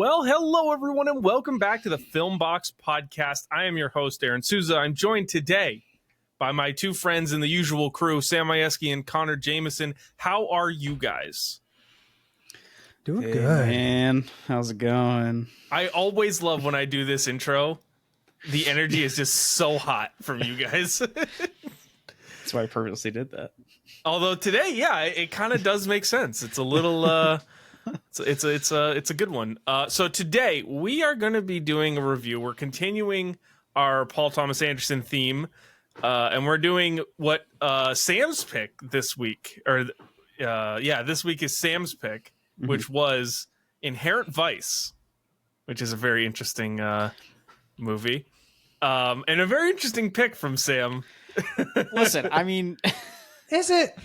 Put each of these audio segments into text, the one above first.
Well, hello everyone, and welcome back to the Filmbox Podcast. I am your host, Aaron Souza. I'm joined today by my two friends in the usual crew, Sam Majewski and Connor Jameson. How are you guys? Doing hey, good, man. How's it going? I always love when I do this intro. The energy is just so hot from you guys. That's why I purposely did that. Although today, yeah, it kind of does make sense. It's a little, it's a good one. So today we are going to be doing a review. We're continuing our Paul Thomas Anderson theme, and we're doing what Sam's pick this week, this week is Sam's pick, which was Inherent Vice, which is a very interesting movie, and a very interesting pick from Sam. Listen, I mean, is it?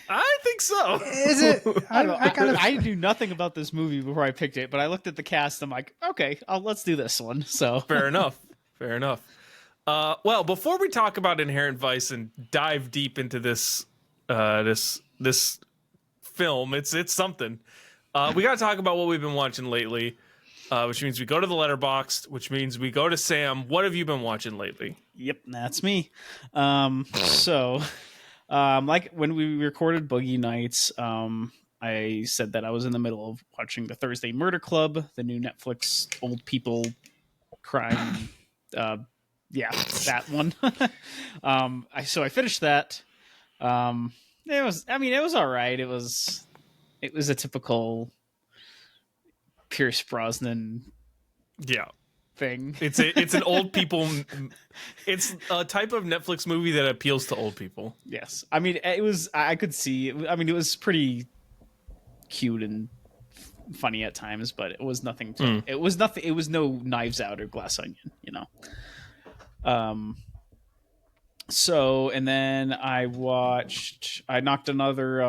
I think so. Is it? I don't know. I knew nothing about this movie before I picked it, but I looked at the cast. I'm like, okay, let's do this one. So Fair enough. Well, before we talk about Inherent Vice and dive deep into this this film, it's something. We got to talk about what we've been watching lately, which means we go to the Letterboxd, which means we go to Sam. What have you been watching lately? Yep, that's me. Like when we recorded Boogie Nights, I said that I was in the middle of watching the Thursday Murder Club, the new Netflix old people crime. That one. I finished that. It was all right. It was a typical Pierce Brosnan thing. It's an old people. It's a type of Netflix movie that appeals to old people. Yes, I mean it was. I could see. I mean, it was pretty cute and funny at times, but it was nothing. It was nothing. It was no Knives Out or Glass Onion, you know. So, and then I knocked another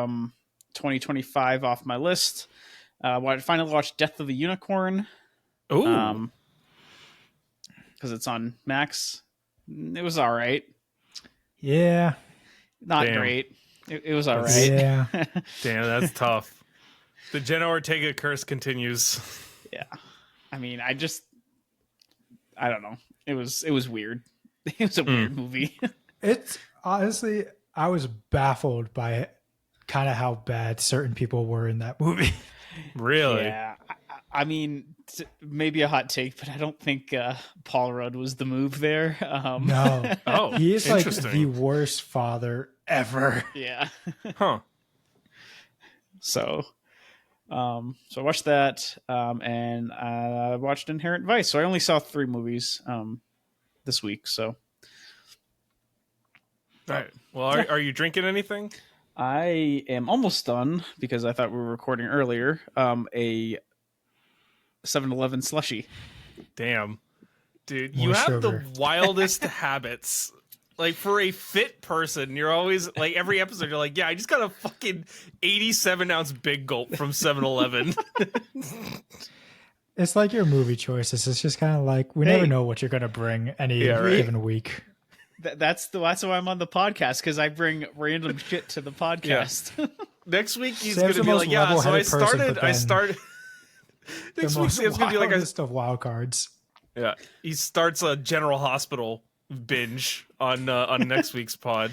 2025 off my list. I finally watched Death of the Unicorn. Ooh. Because it's on Max. It was all right. Yeah. Not great. It was all right. Yeah. Damn, that's tough. The Jenna Ortega curse continues. Yeah. I mean, I don't know. It was weird. It was a weird movie. It's honestly, I was baffled by kind of how bad certain people were in that movie. Really? Yeah. I mean, maybe a hot take, but I don't think Paul Rudd was the move there. No. Oh, he is like the worst father ever. Yeah. Huh. So I watched that, and I watched Inherent Vice. So I only saw 3 movies this week. So, all right. Well, are you drinking anything? I am almost done because I thought we were recording earlier. A 7-Eleven slushie. Damn, dude, More you have sugar. the wildest habits. Like, for a fit person, you're always like, every episode you're like, yeah, I just got a fucking 87-ounce big gulp from 7-Eleven. It's like your movie choices. It's just kind of like we never know what you're gonna bring any given week. That's why I'm on the podcast, because I bring random shit to the podcast. Yeah. Next week he's Sam's gonna be like, yeah, so I started. Next week Sam's gonna be like, list of wild cards. Yeah, he starts a General Hospital binge on next week's pod.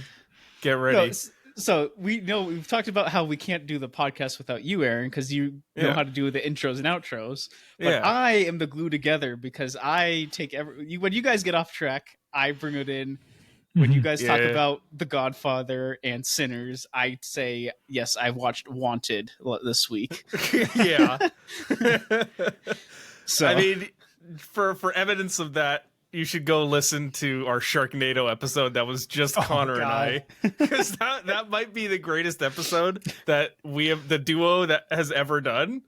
Get ready. No, so we've talked about how we can't do the podcast without you, Aaron, because you know how to do the intros and outros. But I am the glue together, because I take when you guys get off track, I bring it in. When you guys talk about The Godfather and Sinners, I say, yes, I've watched Wanted this week. Yeah. So I mean, for evidence of that, you should go listen to our Sharknado episode that was just Connor and I, because that might be the greatest episode that we have, the duo that has ever done.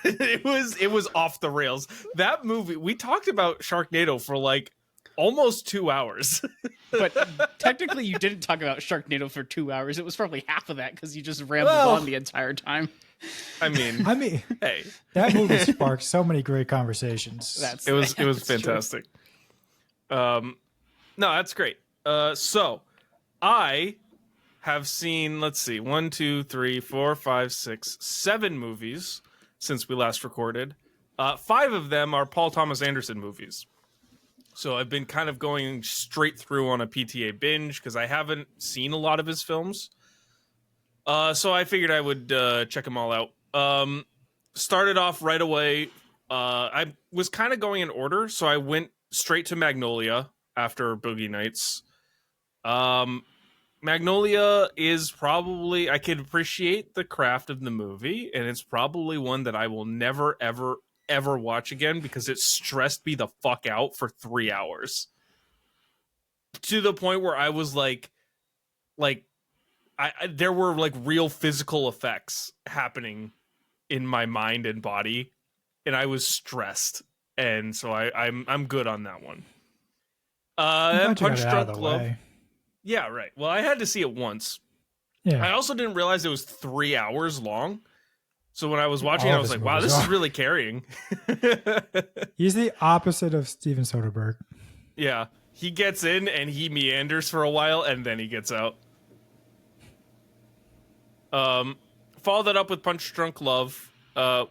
It was off the rails. That movie, we talked about Sharknado for like almost 2 hours. But technically you didn't talk about Sharknado for 2 hours. It was probably half of that, because you just rambled on the entire time. I mean, hey, that movie sparked so many great conversations. It was fantastic. No, that's great. So I have seen, let's see, 1, 2, 3, 4, 5, 6, 7 movies since we last recorded. 5 of them are Paul Thomas Anderson movies. So I've been kind of going straight through on a PTA binge because I haven't seen a lot of his films. So I figured I would check them all out. Started off right away. I was kind of going in order, so I went straight to Magnolia after Boogie Nights. Magnolia is probably, I can appreciate the craft of the movie, and it's probably one that I will never, ever watch again because it stressed me the fuck out for 3 hours. To the point where I was like, there were like real physical effects happening in my mind and body, and I was stressed, and so I'm good on that one. Punch Drunk Love. Yeah, right. Well, I had to see it once. Yeah. I also didn't realize it was 3 hours long. So when I was watching, I was like, wow, this is really carrying. He's the opposite of Steven Soderbergh. Yeah. He gets in and he meanders for a while and then he gets out. Follow that up with Punch Drunk Love,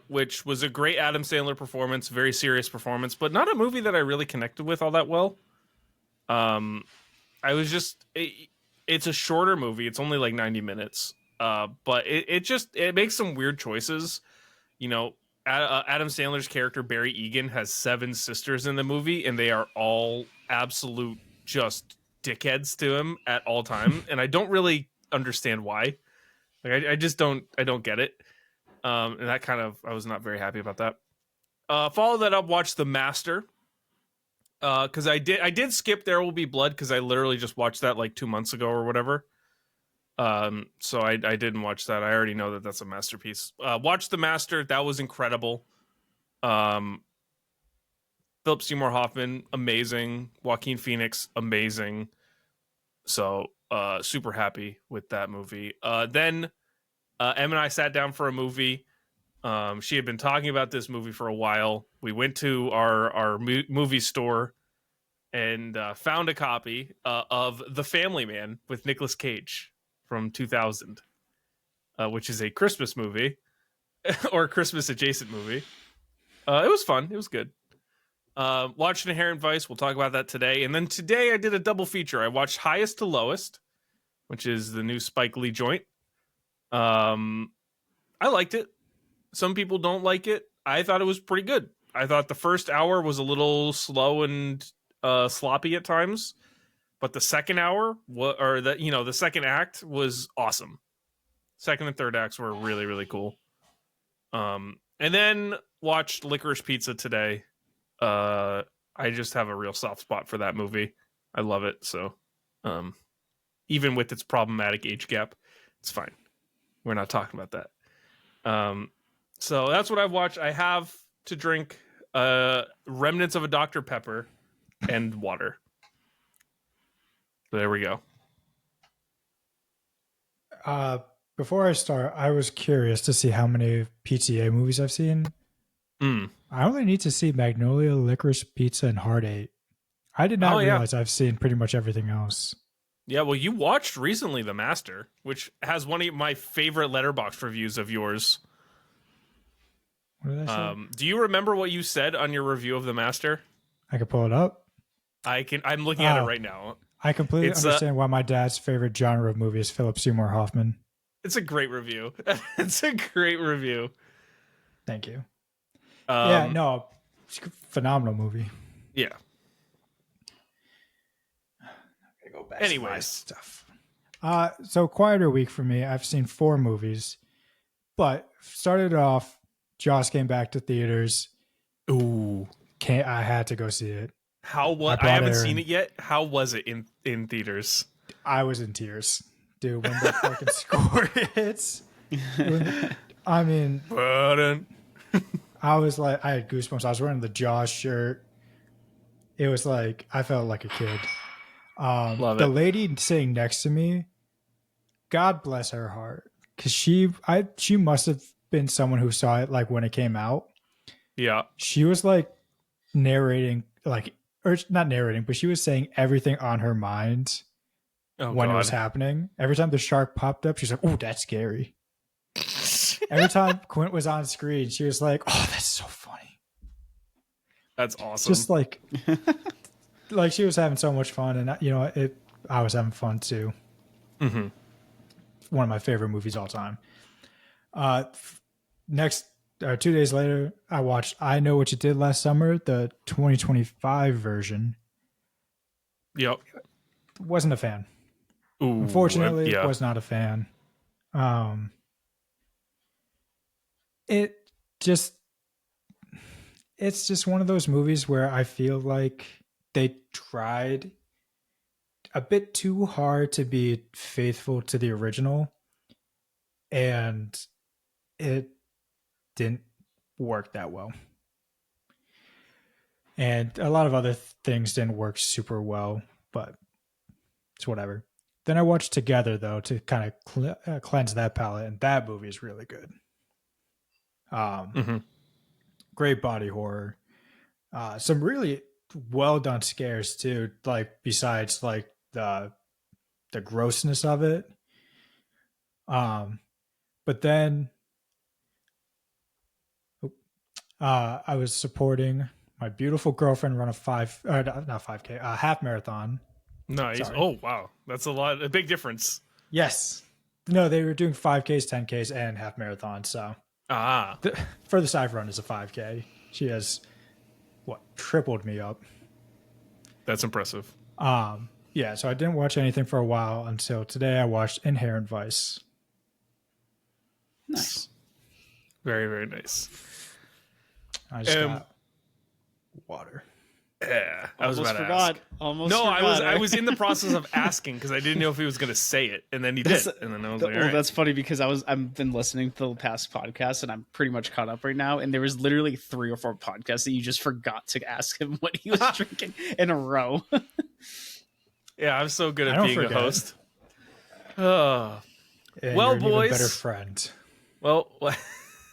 which was a great Adam Sandler performance, very serious performance, but not a movie that I really connected with all that well. I was just, it's a shorter movie. It's only like 90 minutes. But it makes some weird choices. You know, Adam Sandler's character, Barry Egan, has 7 sisters in the movie, and they are all absolute just dickheads to him at all time. And I don't really understand why. Like, I just don't get it. And that kind of, I was not very happy about that. Follow that up, watch The Master. Because I did skip There Will Be Blood because I literally just watched that like 2 months ago or whatever. So I didn't watch that. I already know that that's a masterpiece. Watch The Master. That was incredible. Philip Seymour Hoffman, amazing. Joaquin Phoenix, amazing. So super happy with that movie. Then Em and I sat down for a movie. She had been talking about this movie for a while. We went to our movie store and found a copy of The Family Man with Nicolas Cage from 2000, which is a Christmas movie or a Christmas adjacent movie. It was fun. It was good. Watched Inherent Vice. We'll talk about that today. And then today I did a double feature. I watched Highest to Lowest, which is the new Spike Lee joint. I liked it. Some people don't like it. I thought it was pretty good. I thought the first hour was a little slow and sloppy at times, but the second hour, the second act was awesome. Second and third acts were really, really cool. And then watched Licorice Pizza today. I just have a real soft spot for that movie. I love it. So, even with its problematic age gap, it's fine. We're not talking about that. So that's what I've watched. I have to drink remnants of a Dr. Pepper and water. So there we go. Before I start, I was curious to see how many PTA movies I've seen. I only need to see Magnolia, Licorice Pizza, and Heart 8. I did not realize I've seen pretty much everything else. Yeah, well, you watched recently The Master, which has one of my favorite Letterboxd reviews of yours. What did I say? Do you remember what you said on your review of The Master? I can pull it up. I'm looking at it right now. I completely understand why my dad's favorite genre of movie is Philip Seymour Hoffman. It's a great review. It's a great review. Thank you. Yeah, no, it's a phenomenal movie. Yeah. Go back Anyways. to my stuff. So quieter week for me. I've seen 4 movies, but started off. Jaws came back to theaters. Ooh, I had to go see it. I haven't seen it yet. How was it in theaters? I was in tears, dude. When the fucking score hits, I mean, I was like, I had goosebumps. I was wearing the Jaws shirt. It was like I felt like a kid. Love the it. lady sitting next to me, God bless her heart, because she must have been someone who saw it like when it came out. Yeah, she was like narrating, like, or not narrating, but she was saying everything on her mind when it was happening. Every time the shark popped up, she's like, "Oh, that's scary." Every time Quint was on screen, she was like, "Oh, that's so funny." That's awesome. Just like she was having so much fun, and I was having fun too. Mm-hmm. One of my favorite movies all time. Next, 2 days later, I watched I Know What You Did Last Summer, the 2025 version. Yep. Wasn't a fan. Ooh, Unfortunately, was not a fan. It's just one of those movies where I feel like they tried a bit too hard to be faithful to the original, and it didn't work that well. And a lot of other things didn't work super well, but it's whatever. Then I watched Together, though, to kind of cleanse that palate, and that movie is really good. Great body horror. Some really well done scares too, like besides like the grossness of it. But then I was supporting my beautiful girlfriend run not 5K, half marathon. Nice. Sorry. Oh wow, that's a big difference. Yes. No, they were doing 5Ks, 10Ks, and half marathon. So the furthest I've run is a 5K. She has tripled me up. That's impressive. Yeah, so I didn't watch anything for a while until today. I watched Inherent Vice. Nice. Very, very nice. I just got water. Yeah, I was about to forgot. ask. Almost No, forgot. I was in the process of asking because I didn't know if he was going to say it, and then he did, and then I was like, all right. That's funny because I've been listening to the past podcasts and I'm pretty much caught up right now. And there was literally 3 or 4 podcasts that you just forgot to ask him what he was drinking in a row. Yeah, I'm so good at being a host. Well, you're an boys, even better friend. Well,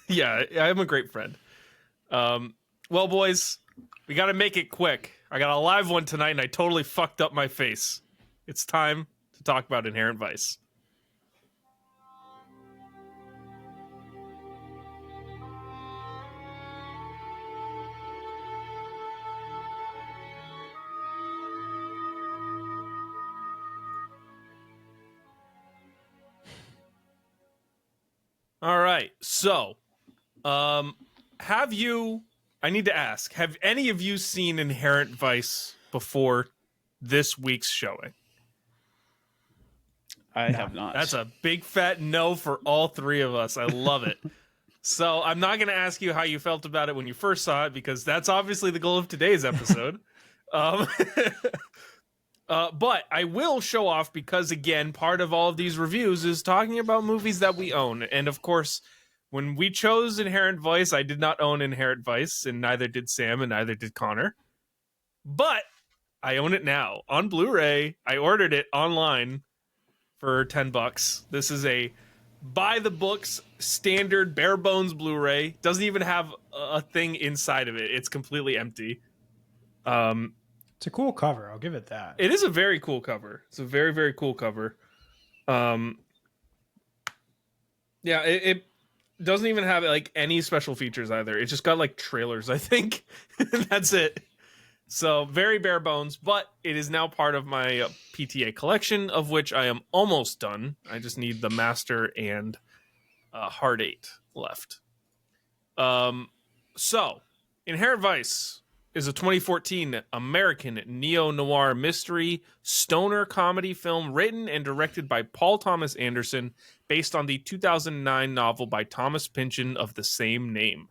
yeah, I'm a great friend. Well, boys, we got to make it quick. I got a live one tonight, and I totally fucked up my face. It's time to talk about Inherent Vice. All right, so, I need to ask, have any of you seen Inherent Vice before this week's showing? I have not. That's a big fat no for all 3 of us. I love it. So I'm not going to ask you how you felt about it when you first saw it, because that's obviously the goal of today's episode. But I will show off because, again, part of all of these reviews is talking about movies that we own. And, of course, when we chose Inherent Vice, I did not own Inherent Vice, and neither did Sam, and neither did Connor. But I own it now on Blu-ray. I ordered it online for $10. This is a by-the-books, standard, bare-bones Blu-ray. Doesn't even have a thing inside of it. It's completely empty. It's a cool cover. I'll give it that. It is a very cool cover. It's a very, very cool cover. Yeah, it doesn't even have like any special features either. It just got like trailers, I think. That's it. So very bare bones, but it is now part of my PTA collection, of which I am almost done. I just need the Master and Hard 8 left. So, Inherent Vice is a 2014 American neo-noir mystery stoner comedy film written and directed by Paul Thomas Anderson, based on the 2009 novel by Thomas Pynchon of the same name.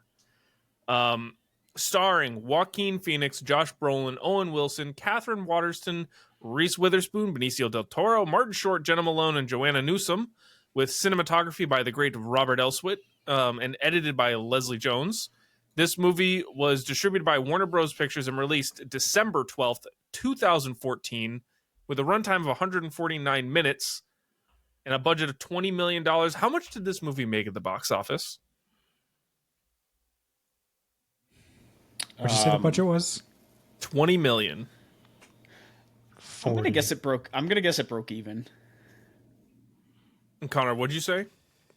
Starring Joaquin Phoenix, Josh Brolin, Owen Wilson, Catherine Waterston, Reese Witherspoon, Benicio del Toro, Martin Short, Jenna Malone, and Joanna Newsom, with cinematography by the great Robert Elswit, and edited by Leslie Jones. This movie was distributed by Warner Bros. Pictures and released December 12th, 2014, with a runtime of 149 minutes and a budget of $20 million. How much did this movie make at the box office? What did you say the budget was? $20 million. 40. I'm gonna guess it broke even. And Connor, what'd you say?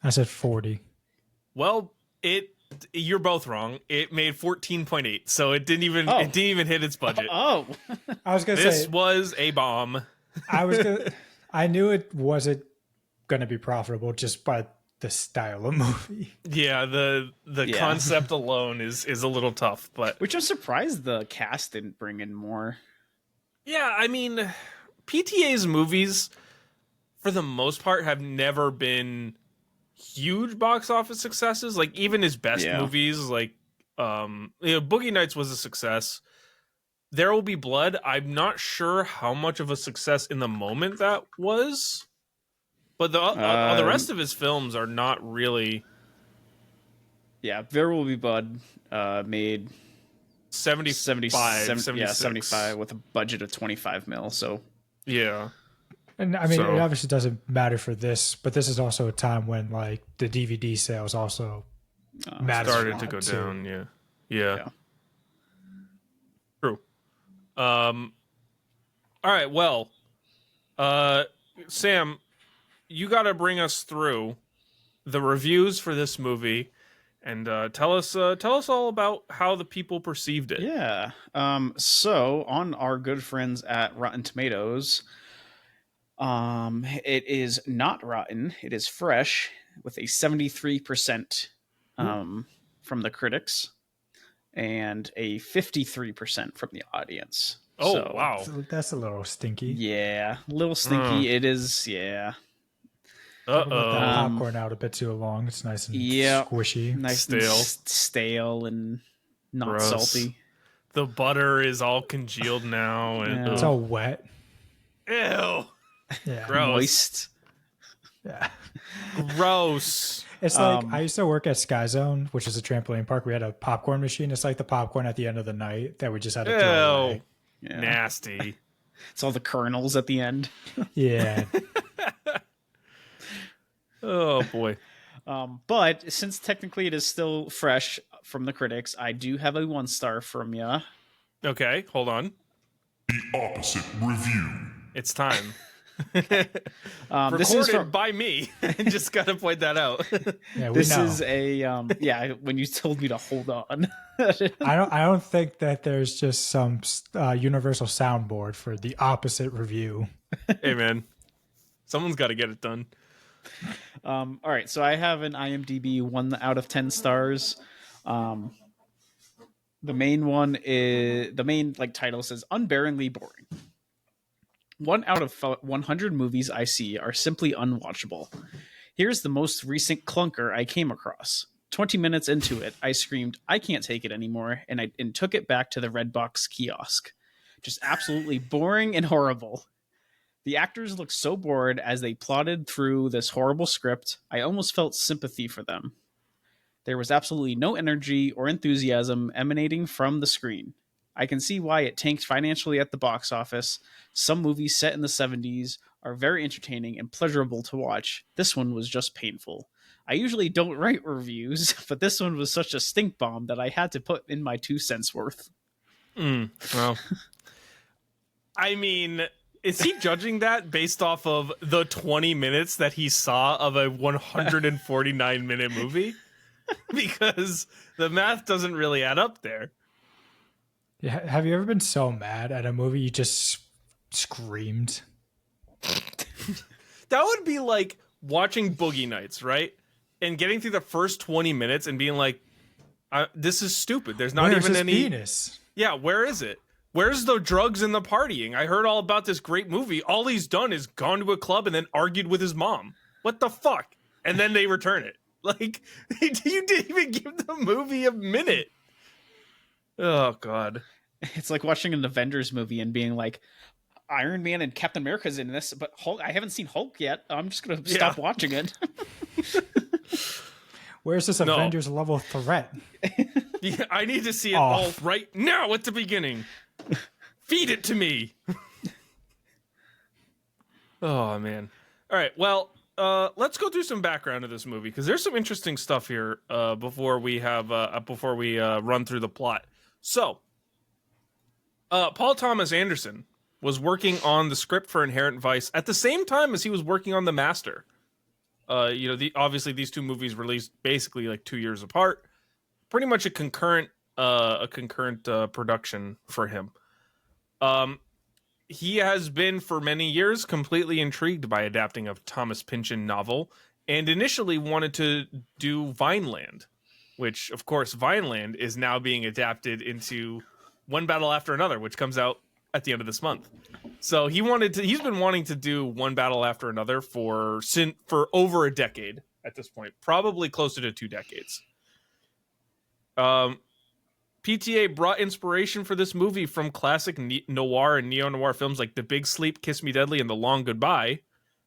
I said 40. Well, you're both wrong. It made 14.8, so it didn't even hit its budget. Oh, I was gonna This say was a bomb. I knew it wasn't gonna be profitable just by the style of movie. Yeah, the concept alone is a little tough, but which I'm surprised the cast didn't bring in more. yeah, I mean, PTA's movies for the most part have never been huge box office successes. Like even his best movies, like Boogie Nights was a success. There Will Be Blood, I'm not sure how much of a success in the moment that was, but the rest of his films are not really. Yeah, There Will Be Blood made 75 with a budget of 25 mil. So yeah. And I mean, it obviously doesn't matter for this, but this is also a time when like the DVD sales also started to go down. Yeah. True. All right. Well, Sam, you got to bring us through the reviews for this movie, and tell us all about how the people perceived it. Yeah. So on our good friends at Rotten Tomatoes. It is not rotten. It is fresh with a 73% from the critics and a 53% from the audience. Oh, so, wow. That's a little stinky. Yeah, a little stinky. It is, yeah. Let that popcorn out a bit too long. It's nice and squishy. Nice stale. And stale and not Gross. salty. The butter is all congealed now. And it's all wet. Ew. Yeah. Gross. Moist. Yeah. Gross. It's like I used to work at Sky Zone, which is a trampoline park. We had a popcorn machine. It's like the popcorn at the end of the night that we just had to throw away. Yeah. Nasty. It's all the kernels at the end. Yeah. Oh boy. But since technically it is still fresh from the critics, I do have a 1-star from you. Okay, hold on. The opposite review. It's time. This is Recorded by me. Just gotta point that out. Yeah, this is a when you told me to hold on. I don't think that there's just some universal soundboard for the opposite review. Hey man, someone's got to get it done. All right, so I have an IMDb 1 out of 10 stars. The main title says unbearably boring. 1 out of 100 movies I see are simply unwatchable. Here's the most recent clunker I came across. 20 minutes into it, I screamed, "I can't take it anymore," and took it back to the Redbox kiosk. Just absolutely boring and horrible. The actors looked so bored as they plodded through this horrible script, I almost felt sympathy for them. There was absolutely no energy or enthusiasm emanating from the screen. I can see why it tanked financially at the box office. Some movies set in the 70s are very entertaining and pleasurable to watch. This one was just painful. I usually don't write reviews, but this one was such a stink bomb that I had to put in my 2 cents worth. Well, I mean, is he judging that based off of the 20 minutes that he saw of a 149-minute movie? Because the math doesn't really add up there. Yeah, have you ever been so mad at a movie you just screamed? That would be like watching Boogie Nights, right? And getting through the first 20 minutes and being like, this is stupid. There's not even any penis. Yeah, where is it? Where's the drugs and the partying? I heard all about this great movie. All he's done is gone to a club and then argued with his mom. What the fuck? And then they return it. Like, you didn't even give the movie a minute. Oh, God. It's like watching an Avengers movie and being like, Iron Man and Captain America's in this, but Hulk, I haven't seen Hulk yet. I'm just going to stop watching it. Where's this Avengers level threat? Yeah, I need to see it all right now at the beginning. Feed it to me. Oh, man. All right, well, let's go through some background of this movie, because there's some interesting stuff here before we run through the plot. So, Paul Thomas Anderson was working on the script for Inherent Vice at the same time as he was working on The Master. Obviously these two movies released basically like 2 years apart, pretty much a concurrent production for him. He has been for many years completely intrigued by adapting a Thomas Pynchon novel, and initially wanted to do Vineland, which of course Vineland is now being adapted into One Battle After Another, which comes out at the end of this month. So he's been wanting to do One Battle After Another for over a decade at this point, probably closer to 2 decades. PTA brought inspiration for this movie from classic noir and neo-noir films like The Big Sleep, Kiss Me Deadly, and The Long Goodbye,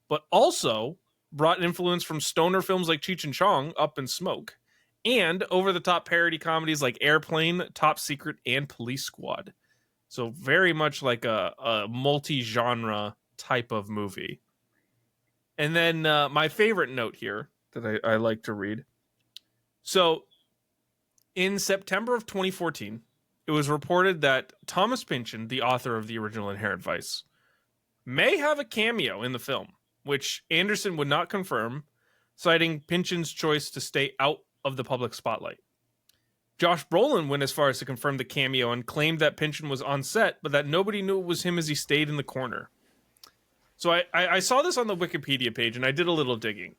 but also brought influence from stoner films like Cheech and Chong, Up in Smoke, and over-the-top parody comedies like Airplane, Top Secret, and Police Squad. So very much like a multi-genre type of movie. And then my favorite note here that I like to read. So in September of 2014, it was reported that Thomas Pynchon, the author of the original Inherent Vice, may have a cameo in the film, which Anderson would not confirm, citing Pynchon's choice to stay out of the public spotlight. Josh Brolin went as far as to confirm the cameo and claimed that Pynchon was on set, but that nobody knew it was him as he stayed in the corner. So I saw this on the Wikipedia page, and I did a little digging.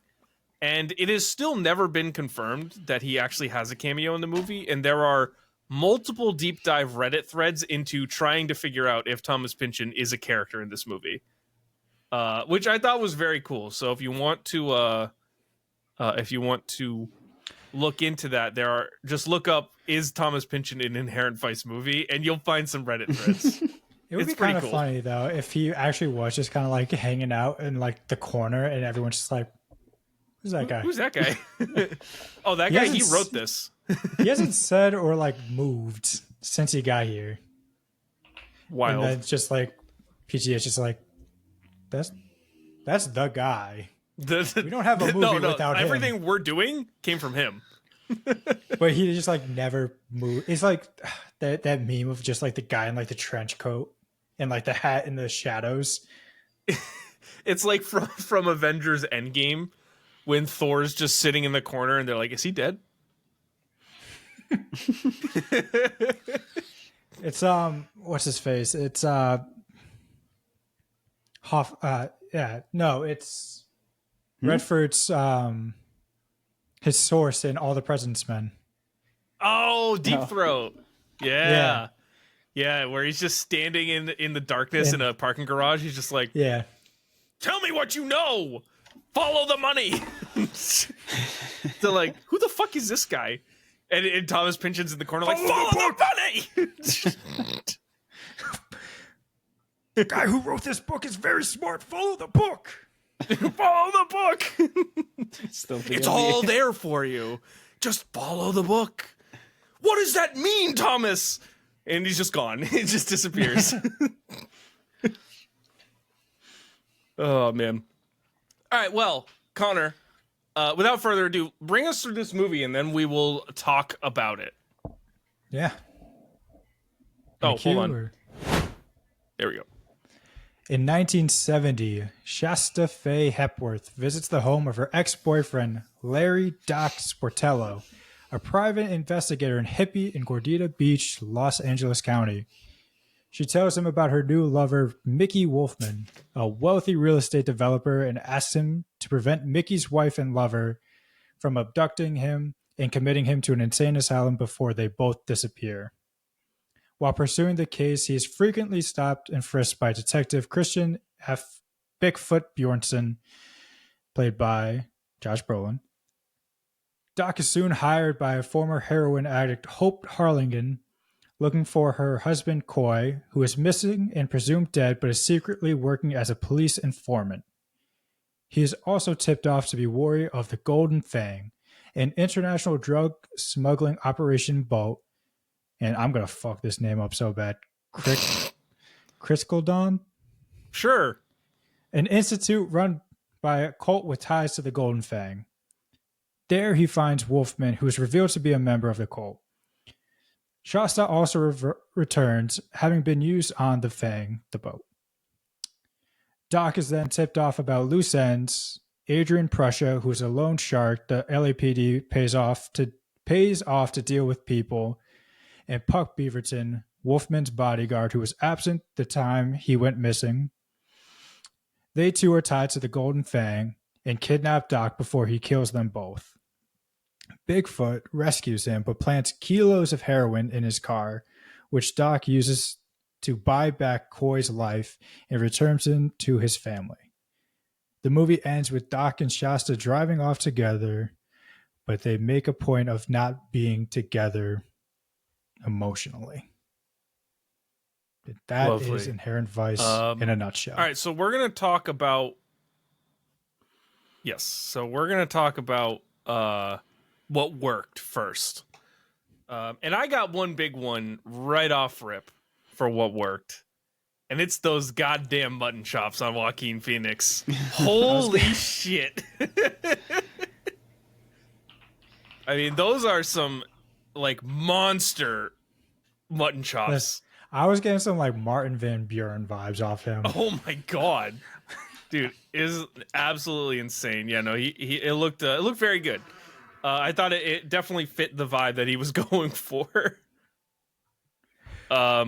And it has still never been confirmed that he actually has a cameo in the movie, and there are multiple deep dive Reddit threads into trying to figure out if Thomas Pynchon is a character in this movie, which I thought was very cool. So if you want to look into that, just look up "Is Thomas Pynchon an Inherent Vice movie?" and you'll find some Reddit threads. It would be kind of funny though if he actually was just kind of like hanging out in like the corner, and everyone's just like, "Who's that guy? Who's that guy?" Oh, that guy. He wrote this. He hasn't said or like moved since he got here. Wild. And then it's just like PTA is just like, that's the guy. We don't have a movie without him. Everything we're doing came from him. But he just like never moved. It's like that meme of just like the guy in like the trench coat and like the hat in the shadows. It's like from Avengers Endgame when Thor's just sitting in the corner and they're like, "Is he dead?" It's what's his face? It's it's Redford's his source in All the President's Men. Oh, Deep Throat. Yeah. Where he's just standing in the darkness in a parking garage. He's just like, yeah, tell me what you know. Follow the money. They're like, who the fuck is this guy? And Thomas Pynchon's in the corner like, follow the money. The guy who wrote this book is very smart. Follow the book. Follow the book. It's all there for you. Just follow the book. What does that mean, Thomas? And he's just gone. It just disappears. Oh, man. All right, well, Connor, without further ado, bring us through this movie and then we will talk about it. Yeah. Oh, hold on. There we go. In 1970, Shasta Faye Hepworth visits the home of her ex-boyfriend, Larry Doc Sportello, a private investigator in hippie in Gordita Beach, Los Angeles County. She tells him about her new lover, Mickey Wolfman, a wealthy real estate developer, and asks him to prevent Mickey's wife and lover from abducting him and committing him to an insane asylum before they both disappear. While pursuing the case, he is frequently stopped and frisked by Detective Christian F. Bigfoot Bjornson, played by Josh Brolin. Doc is soon hired by a former heroin addict, Hope Harlingen, looking for her husband, Coy, who is missing and presumed dead but is secretly working as a police informant. He is also tipped off to be wary of the Golden Fang, an international drug smuggling operation boat, and I'm going to fuck this name up so bad. Criskaldon? Sure. An institute run by a cult with ties to the Golden Fang. There he finds Wolfman, who is revealed to be a member of the cult. Shasta also returns, having been used on the Fang, the boat. Doc is then tipped off about loose ends Adrian Prussia, who's a loan shark the LAPD pays off to deal with people, and Puck Beaverton, Wolfman's bodyguard, who was absent the time he went missing. They two are tied to the Golden Fang and kidnap Doc before he kills them both. Bigfoot rescues him but plants kilos of heroin in his car, which Doc uses to buy back Coy's life and returns him to his family. The movie ends with Doc and Shasta driving off together, but they make a point of not being together emotionally. That Lovely. is Inherent Vice in a nutshell. All right, so we're going to talk about... Yes, so we're going to talk about what worked first. And I got one big one right off rip for what worked. And it's those goddamn mutton chops on Joaquin Phoenix. Holy shit. I mean, those are some, like, monster mutton chops. I was getting some, like, Martin Van Buren vibes off him. Oh, my God. Dude, is absolutely insane. Yeah, no, it looked very good. I thought it definitely fit the vibe that he was going for. Yeah.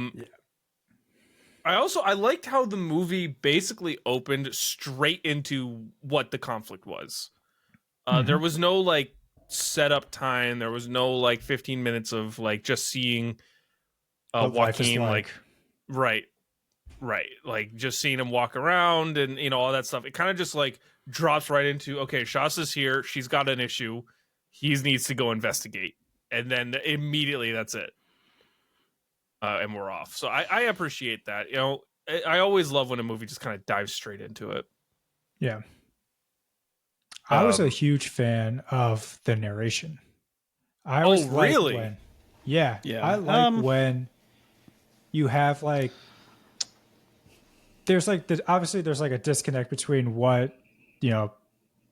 I liked how the movie basically opened straight into what the conflict was. There was no like setup time. There was no like 15 minutes of like just seeing Joaquin like right, like just seeing him walk around and you know all that stuff. It kind of just like drops right into okay, Shasta's here. She's got an issue. He needs to go investigate, and then immediately that's it. And we're off. So I appreciate that. You know, I always love when a movie just kind of dives straight into it. Yeah. I was a huge fan of the narration. I always really? When, yeah. I like when you have like, there's like, obviously there's like a disconnect between what, you know,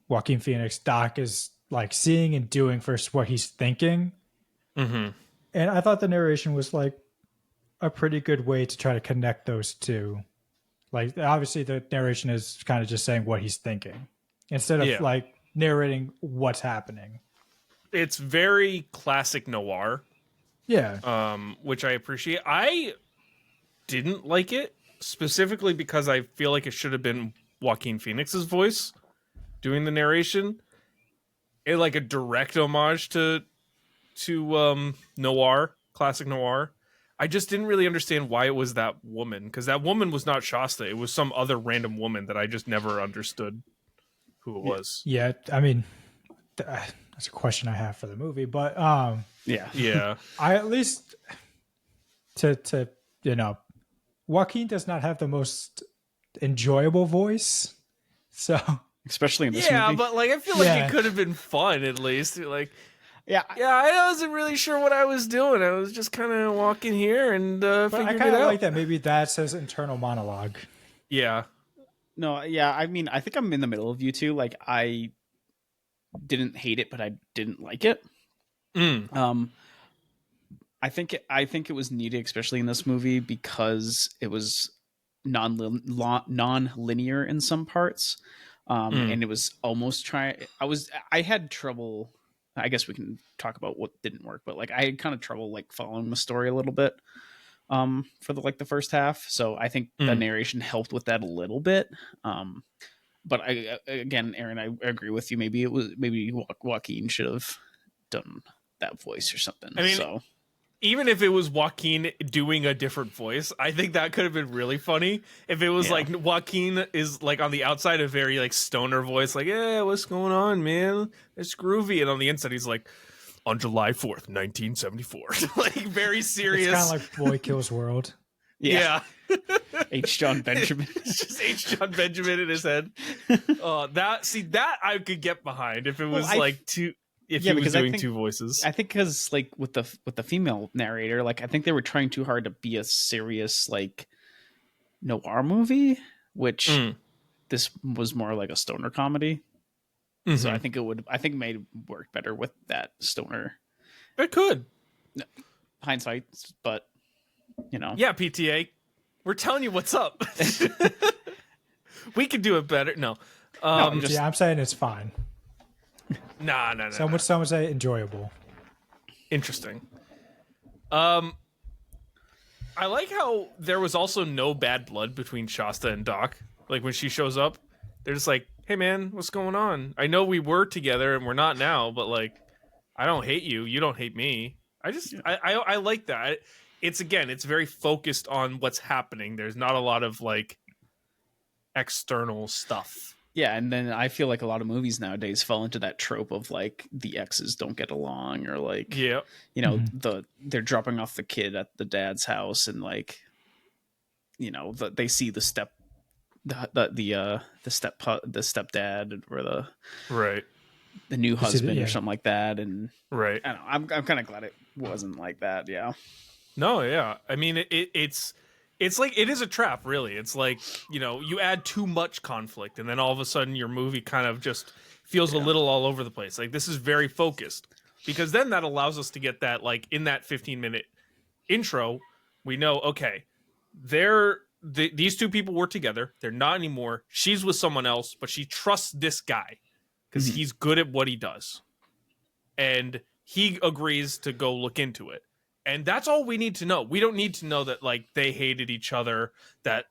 Joaquin Phoenix, Doc is like seeing and doing versus what he's thinking. Mm-hmm. And I thought the narration was like, a pretty good way to try to connect those two. Like obviously the narration is kind of just saying what he's thinking instead of like narrating what's happening. It's very classic noir. Yeah. Which I appreciate. I didn't like it specifically because I feel like it should have been Joaquin Phoenix's voice doing the narration. It like a direct homage to noir, classic noir. I just didn't really understand why it was that woman, because that woman was not Shasta. It was some other random woman that I just never understood who it was. Yeah, I mean, that's a question I have for the movie, but yeah, I at least to you know, Joaquin does not have the most enjoyable voice, so especially in this movie. Yeah, but like I feel like it could have been fun at least, like. Yeah, I wasn't really sure what I was doing. I was just kind of walking here and figuring I kind of like that. Maybe that's his internal monologue. Yeah. No, yeah. I mean, I think I'm in the middle of you two. Like, I didn't hate it, but I didn't like it. I think it was needed, especially in this movie, because it was non-linear in some parts, and it was almost I had trouble. I guess we can talk about what didn't work, but like I had kind of trouble like following the story a little bit for the first half. So I think the narration helped with that a little bit. But again, Aaron, I agree with you. Maybe Joaquin should have done that voice or something. I mean, even if it was Joaquin doing a different voice, I think that could have been really funny. If it was like Joaquin is like on the outside a very like stoner voice, like, yeah, what's going on, man? It's groovy. And on the inside, he's like, on July 4th, 1974. Like very serious. It's kind of like Boy Kills World. Yeah. H. John Benjamin. It's just H. John Benjamin in his head. That I could get behind if it was if he was doing two voices. I think because like with the female narrator, like I think they were trying too hard to be a serious like noir movie, which this was more like a stoner comedy. Mm-hmm. So I think it made it work better with that stoner. It could. Hindsight, but you know. Yeah, PTA. We're telling you what's up. We could do it better. No. No, just Yeah, I'm saying it's fine. Nah. Some would say enjoyable. Interesting. I like how there was also no bad blood between Shasta and Doc. Like when she shows up, they're just like, "Hey man, what's going on? I know we were together and we're not now, but like, I don't hate you. You don't hate me." I like that. It's very focused on what's happening. There's not a lot of like external stuff. yeah, and then I feel like a lot of movies nowadays fall into that trope of like the exes don't get along, or like Yeah. they're dropping off the kid at the dad's house, and like they see the stepdad or Right. the new husband yeah. or something like that, and Right. I don't know, I'm kind of glad it wasn't like that. Yeah. No, yeah. I mean, it's like it is a trap, really. It's like, you add too much conflict, and then all of a sudden your movie kind of just feels a little all over the place. Like this is very focused, because then that allows us to get that, like in that 15-minute intro, we know, okay, these two people were together. They're not anymore. She's with someone else, but she trusts this guy because he's good at what he does, and he agrees to go look into it. And that's all we need to know. We don't need to know that like they hated each other, that,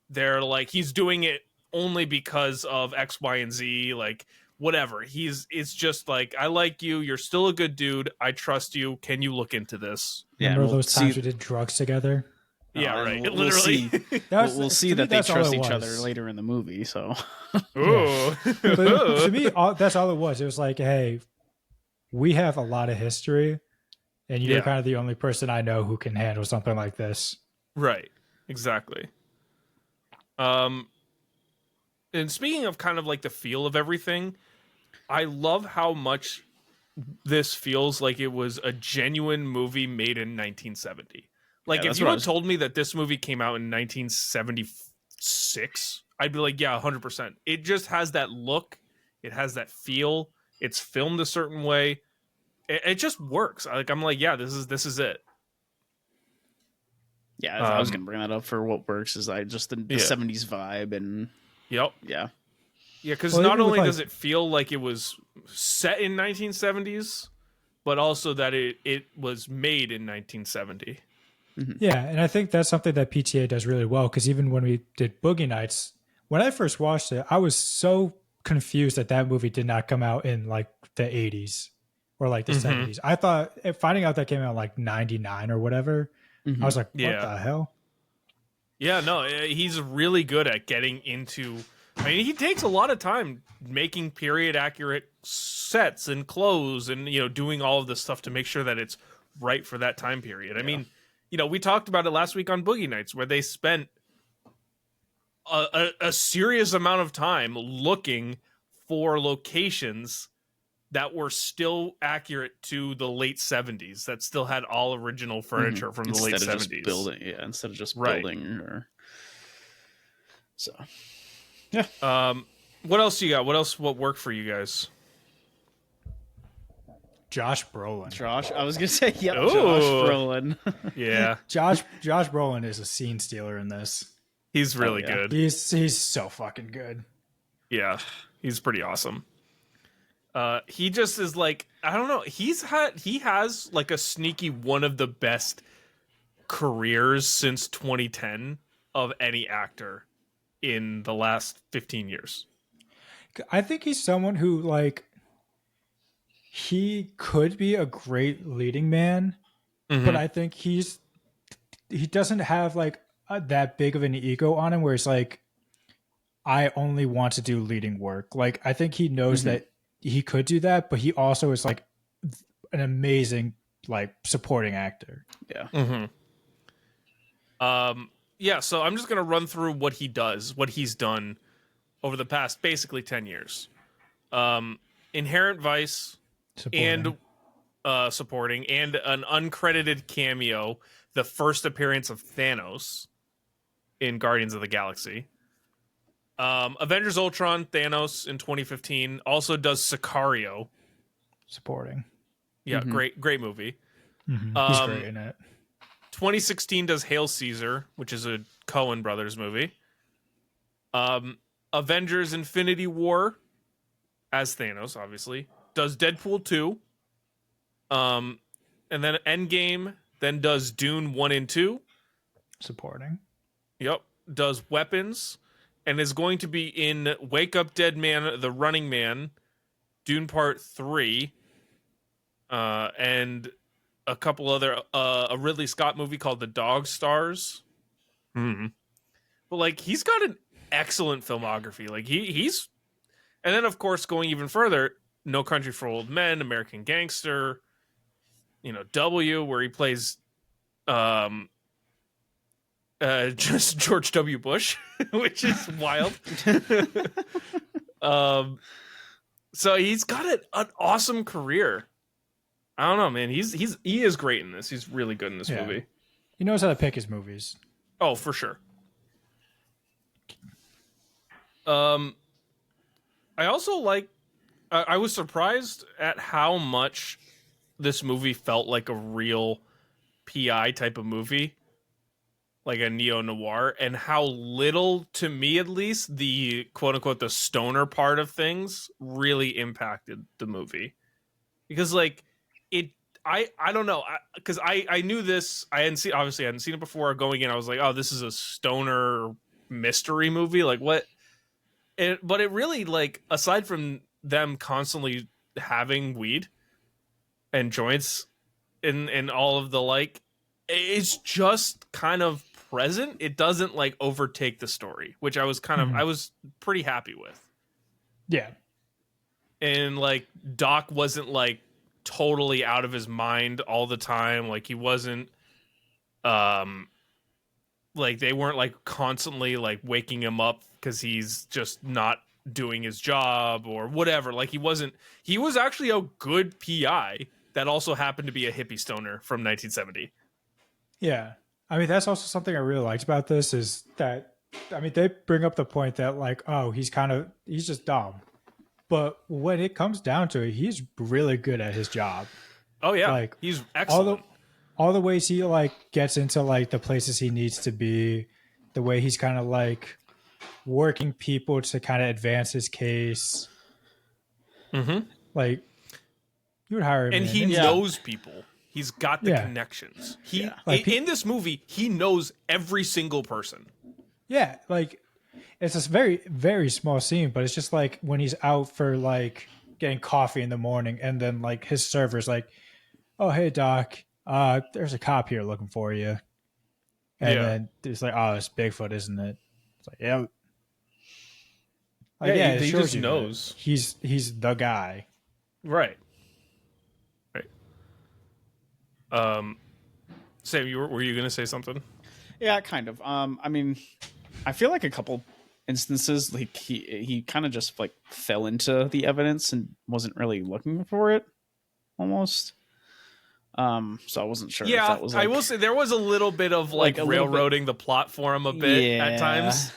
they're like, he's doing it only because of X, Y, and Z, like whatever. It's just like, I like you. You're still a good dude. I trust you. Can you look into this? Yeah, Remember those times we did drugs together? Yeah, right. We'll Literally. see. We'll see To me, that they that's all trust it each was. other later in the movie. So, Ooh. But to me, that's all it was. It was like, hey, we have a lot of history, and you're Yeah. kind of the only person I know who can handle something like this. Right. Exactly. And speaking of kind of like the feel of everything, I love how much this feels like it was a genuine movie made in 1970. Like Yeah, if that's you what I had was- told me that this movie came out in 1976, I'd be like, yeah, 100%. It just has that look. It has that feel. It's filmed a certain way. It just works. Like I'm like, yeah, this is it. yeah, I was gonna bring that up for what works is the 70s vibe, and Yep. yeah, Yeah, because Well, not even with, only like- does it feel like it was set in 1970s, but also that it was made in 1970. Yeah, and I think that's something that PTA does really well, because even when we did Boogie Nights, when I first watched it, I was so confused that movie did not come out in like the 80s or like the 70s. I thought, finding out that came out like 99 or whatever, I was like, what Yeah. the hell? Yeah, no, he's really good at getting into. I mean, he takes a lot of time making period accurate sets and clothes, and doing all of this stuff to make sure that it's right for that time period. I mean, we talked about it last week on Boogie Nights, where they spent a serious amount of time looking for locations that were still accurate to the late 70s, that still had all original furniture from the late 70s. Instead of just Right. building or so. What else you got? What worked for you guys? Josh Brolin. Josh, I was gonna say, yep, Ooh. Josh Brolin. Yeah, Josh Brolin is a scene stealer in this. he's really yeah. good. He's so fucking good. Yeah, he's pretty awesome. He just is like, I don't know. He has like a sneaky one of the best careers since 2010 of any actor in the last 15 years. I think he's someone who, like, he could be a great leading man, but I think he doesn't have like that big of an ego on him where it's like, I only want to do leading work. Like, I think he knows that he could do that, but he also is like an amazing like supporting actor. Yeah. Yeah, so I'm just gonna run through what he's done over the past basically 10 years. Inherent Vice, Supporting. and supporting, and an uncredited cameo, the first appearance of Thanos in Guardians of the Galaxy. Avengers Ultron, Thanos in 2015, also does Sicario. Supporting. Yeah, great movie. He's great in it. 2016 does Hail Caesar, which is a Coen Brothers movie. Avengers Infinity War as Thanos, obviously. Does Deadpool 2. And then Endgame, then does Dune 1 and 2. Supporting. Yep. Does Weapons, and is going to be in Wake Up Dead Man, The Running Man, Dune Part 3, and a couple other, a Ridley Scott movie called The Dog Stars. Mm-hmm. But, like, he's got an excellent filmography. Like, he's... And then, of course, going even further, No Country for Old Men, American Gangster, W, where he plays just George W. Bush, which is wild. So he's got an awesome career. I don't know, man. He is great in this. He's really good in this movie. He knows how to pick his movies. Oh, for sure. I also like. I was surprised at how much this movie felt like a real PI type of movie, like a neo-noir, and how little, to me at least, the quote-unquote the stoner part of things really impacted the movie. Because, like, I don't know, because I knew this, I hadn't seen it before. Going in, I was like, oh, this is a stoner mystery movie, like what? But it really, like, aside from them constantly having weed and joints and all of the like, it's just kind of present. It doesn't like overtake the story, which I was I was pretty happy with. Yeah. And like Doc wasn't like totally out of his mind all the time. Like he wasn't like they weren't like constantly like waking him up because he's just not doing his job or whatever. Like he was actually a good PI that also happened to be a hippie stoner from 1970. Yeah. I mean, that's also something I really liked about this is that, I mean, they bring up the point that like, oh, he's just dumb. But when it comes down to it, he's really good at his job. Oh yeah. Like he's excellent. All the ways he like gets into like the places he needs to be, the way he's kind of like working people to kind of advance his case. Mm-hmm. Like you would hire him, and he knows people. He's got the connections. In this movie, he knows every single person. Yeah, like it's this very, very small scene, but it's just like when he's out for like getting coffee in the morning, and then like his server's like, "Oh, hey Doc, there's a cop here looking for you," and then it's like, "Oh, it's Bigfoot, isn't it?" It's like, "Yeah." Like, he just knows he's the guy, right? Sam, were you gonna say something? Yeah, kind of. I mean, I feel like a couple instances, like he kind of just like fell into the evidence and wasn't really looking for it, almost. So I wasn't sure. Yeah, if that was like, I will say there was a little bit of like railroading the plot for him a bit at times.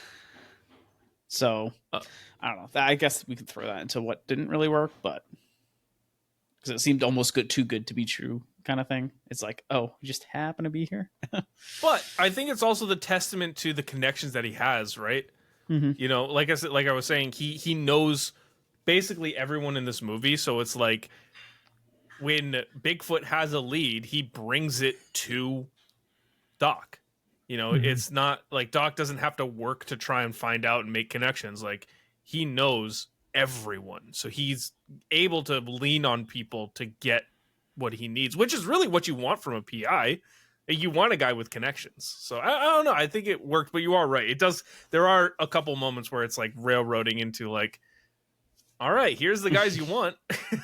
So I don't know. I guess we could throw that into what didn't really work, but because it seemed almost too good to be true, kind of thing. It's like, oh, you just happen to be here. But I think it's also the testament to the connections that he has, right? Mm-hmm. You know, like I was saying, he knows basically everyone in this movie. So it's like when Bigfoot has a lead, he brings it to Doc. You know, it's not like Doc doesn't have to work to try and find out and make connections. Like he knows everyone, so he's able to lean on people to get what he needs, which is really what you want from a PI. You want a guy with connections. So I don't know. I think it worked, but you are right. It does. There are a couple moments where it's like railroading into like, all right, here's the guys you want.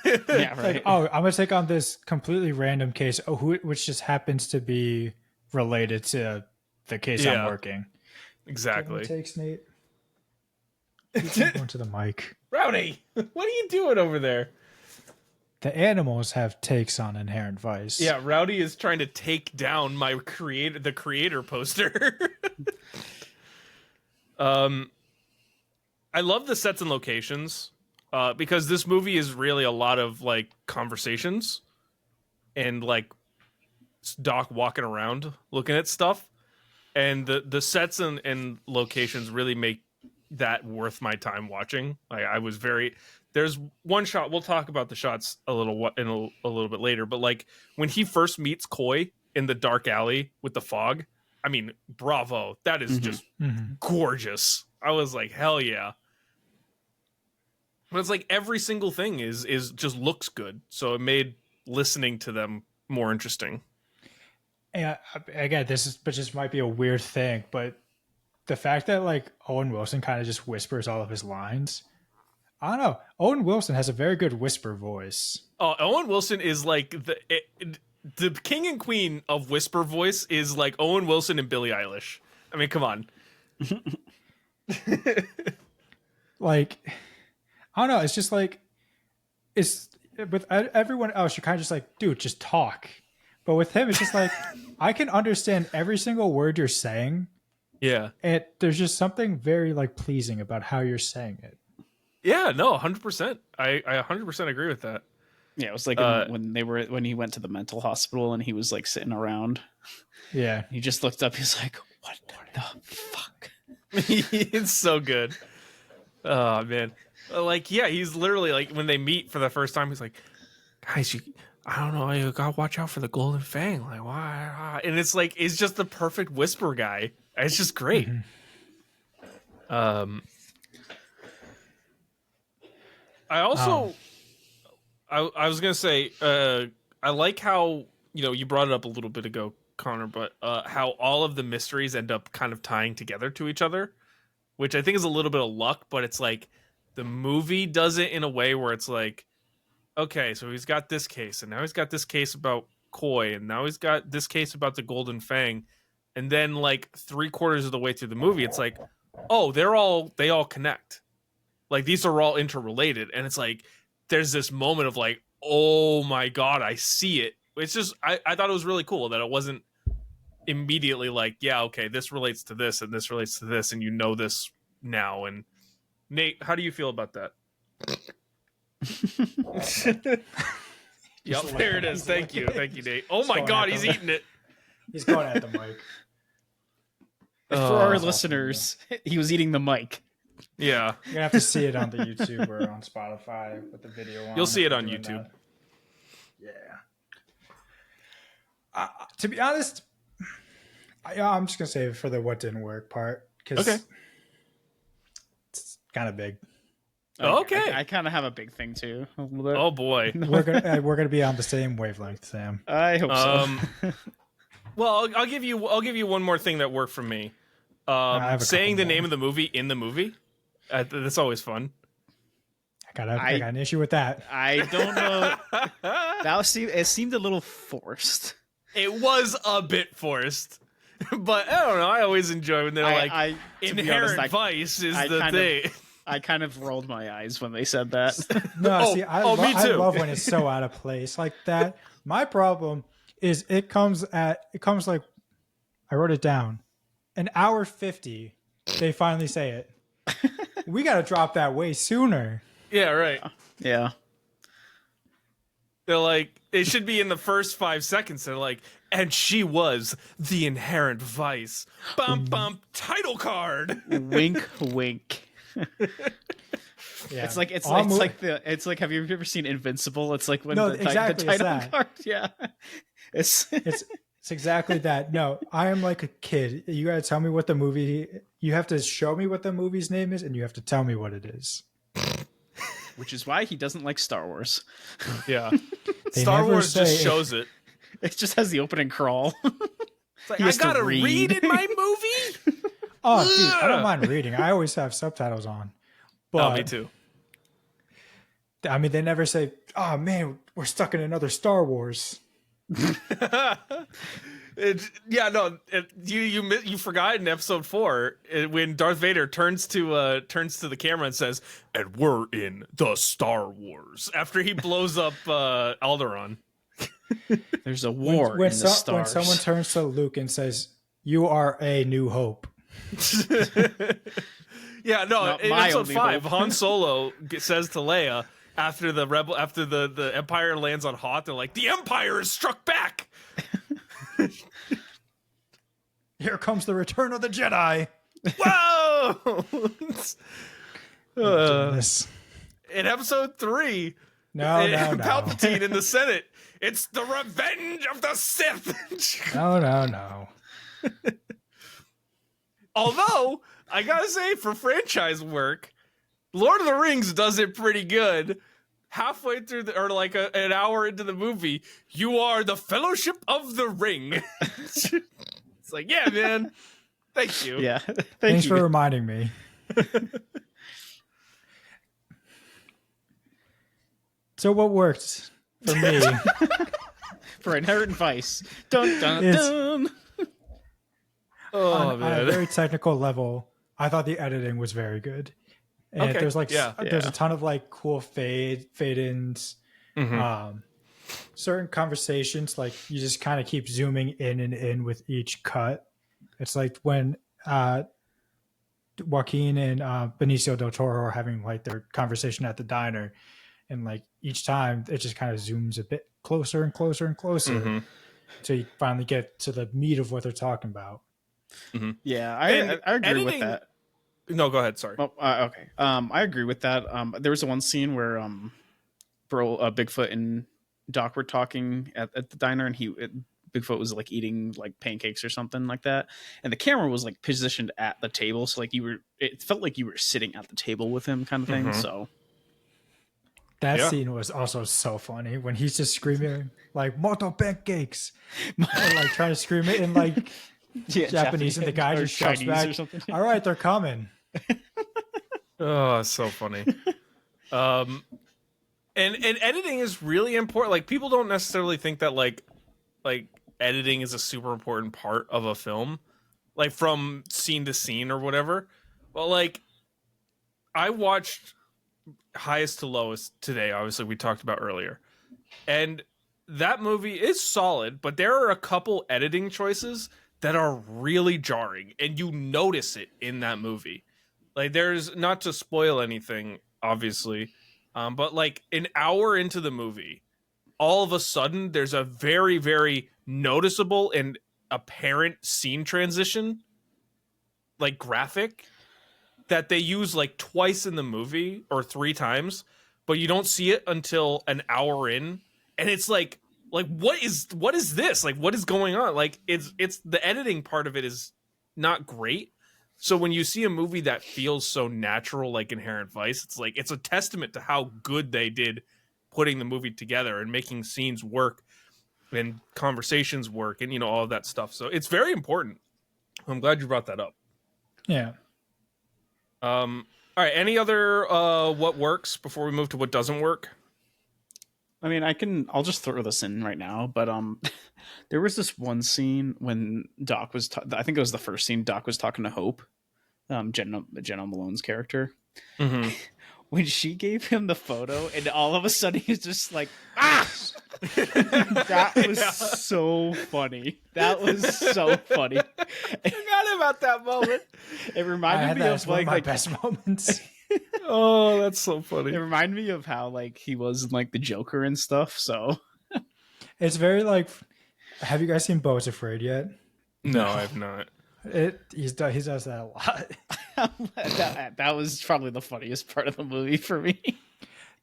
Yeah, right. Like, oh, I'm gonna take on this completely random case, which just happens to be related to the case I'm working. Exactly. Takes, Nate. Going to the mic. Rowdy, what are you doing over there? The animals have takes on Inherent Vice. Yeah, Rowdy is trying to take down the creator poster. I love the sets and locations because this movie is really a lot of like conversations and like Doc walking around looking at stuff, and the sets and locations really make that worth my time watching. Like I was very. There's one shot. We'll talk about the shots a little bit later. But like when he first meets Coy in the dark alley with the fog, I mean, bravo! That is just gorgeous. I was like, hell yeah. But it's like every single thing is just looks good, so it made listening to them more interesting. Yeah, again, but just might be a weird thing, but the fact that like Owen Wilson kind of just whispers all of his lines, I don't know. Owen Wilson has a very good whisper voice. Oh, Owen Wilson is like the king and queen of whisper voice is like Owen Wilson and Billie Eilish. I mean, come on. Like, I don't know. It's just like, it's with everyone else, you're kind of just like, dude, just talk. But with him, it's just like, I can understand every single word you're saying. Yeah. And there's just something very like pleasing about how you're saying it. Yeah, no, 100%. I 100% agree with that. Yeah, it was like when he went to the mental hospital and he was like sitting around. Yeah. He just looked up. He's like, what the fuck? It's so good. Oh, man. Like, yeah, he's literally like when they meet for the first time, he's like, guys, I don't know, you gotta watch out for the golden fang. Like, why? And it's like, it's just the perfect whisper guy. It's just great. I also, I was gonna say, I like how, you know, you brought it up a little bit ago, Connor, but how all of the mysteries end up kind of tying together to each other, which I think is a little bit of luck, but it's like the movie does it in a way where it's like, okay, so he's got this case, and now he's got this case about Coy, and now he's got this case about the Golden Fang, and then like 3/4 of the way through the movie, it's like, oh, they all connect, like these are all interrelated, and it's like there's this moment of like, oh my god, I see it. It's just I thought it was really cool that it wasn't immediately like, yeah, okay, this relates to this and this relates to this, and you know this now. And Nate, how do you feel about that? Yep, there it is. Thank you, Nate. Oh my god, he's eating it. He's going at the mic. For our listeners, he was eating the mic. Yeah, you're gonna have to see it on the YouTube or on Spotify with the video on. You'll see it on YouTube. That. Yeah. To be honest, I'm just gonna say for the what didn't work part because it's kind of big. Okay, I kind of have a big thing too. Oh boy, we're gonna be on the same wavelength, Sam. I hope so. Well, I'll give you one more thing that worked for me. Saying the name of the movie in the movie. That's always fun. I got an issue with that. I don't know. It seemed a little forced. It was a bit forced, but I don't know. I always enjoy when they're inherent vice is the thing. I kind of rolled my eyes when they said that. No, see, me too. I love when it's so out of place like that. My problem is it comes like, I wrote it down, an hour 50. They finally say it. We got to drop that way sooner. Yeah, right. Yeah. They're like, it should be in the first 5 seconds. They're like, and she was the inherent vice. Bum, bum, title card. Wink, wink. Yeah. It's like have you ever seen Invincible? It's like when the title card. Yeah. It's exactly that. No, I am like a kid. You got to tell me what the movie. You have to show me what the movie's name is, and you have to tell me what it is. Which is why he doesn't like Star Wars. Yeah, Star Wars just shows it. It just has the opening crawl. It's like, I gotta read in my movie. Oh, dude, I don't mind reading. I always have subtitles on. But, me too. I mean, they never say, "Oh man, we're stuck in another Star Wars." You forgot in episode 4 when Darth Vader turns to the camera and says, "And we're in the Star Wars." After he blows up Alderaan. There's a war in the stars. When someone turns to Luke and says, "You are a New Hope." Yeah, no. In episode 5, Han Solo says to Leia after the Empire lands on Hoth, they're like, "The Empire is struck back." Here comes the return of the Jedi. Whoa! Thrones. Goodness. In episode 3, No. Palpatine in the Senate. It's the revenge of the Sith. No. Although, I gotta say, for franchise work, Lord of the Rings does it pretty good. Halfway through, or like an hour into the movie, you are the Fellowship of the Ring. It's like, yeah, man. Thank you. Yeah. Thanks for reminding me. So what worked for me? For Inherent Vice. Dun, dun, It's- dun. On a very technical level, I thought the editing was very good. And Okay, there's like yeah. there's a ton of like cool fade-ins. Certain conversations, like you just kind of keep zooming in and in with each cut. It's like when Joaquin and Benicio del Toro are having like their conversation at the diner, and like each time it just kind of zooms a bit closer and closer and closer until you finally get to the meat of what they're talking about. Yeah, And I agree with editing- that. No, go ahead. Sorry. Oh, okay. I agree with that. There was one scene where Bigfoot and Doc were talking at the diner, and Bigfoot was like eating like pancakes or something like that, and the camera was like positioned at the table, so like it felt like you were sitting at the table with him, kind of thing. So That Yeah. scene was also so funny when he's just screaming like "Moto pancakes," and like trying to scream it in like Japanese, and the guy or just shouts Chinese back, or something. "All right, they're coming." Oh, so funny. And editing is really important. Like, people don't necessarily think that like editing is a super important part of a film, like from scene to scene or whatever. But like, I watched Highest to Lowest today. Obviously, we talked about earlier, and that movie is solid. But there are a couple editing choices that are really jarring, and you notice it in that movie. Like, there's, not to spoil anything, obviously, but like an hour into the movie, all of a sudden there's a very, very noticeable and apparent scene transition, like graphic, that they use like twice in the movie or 3 times, but you don't see it until an hour in, and it's like what is this? Like, what is going on? Like, it's the editing part of it is not great. So when you see a movie that feels so natural, like Inherent Vice, it's like, it's a testament to how good they did putting the movie together and making scenes work and conversations work and, you know, all of that stuff. So it's very important. I'm glad you brought that up. Yeah. All right. Any other what works before we move to what doesn't work? I mean, I'll just throw this in right now, but there was this one scene when Doc was, I think it was the first scene, Doc was talking to Hope, Jenna Malone's character. Mm-hmm. When she gave him the photo, and all of a sudden he's just like, ah! That was so funny. That was so funny. I forgot about that moment. It reminded me that of as one like of my best moments. Oh, that's so funny. it reminded me of how like he was in, like the Joker and stuff. So It's very like. Have you guys seen Bo is Afraid yet? No, I've not. He does that a lot. that was probably the funniest part of the movie for me.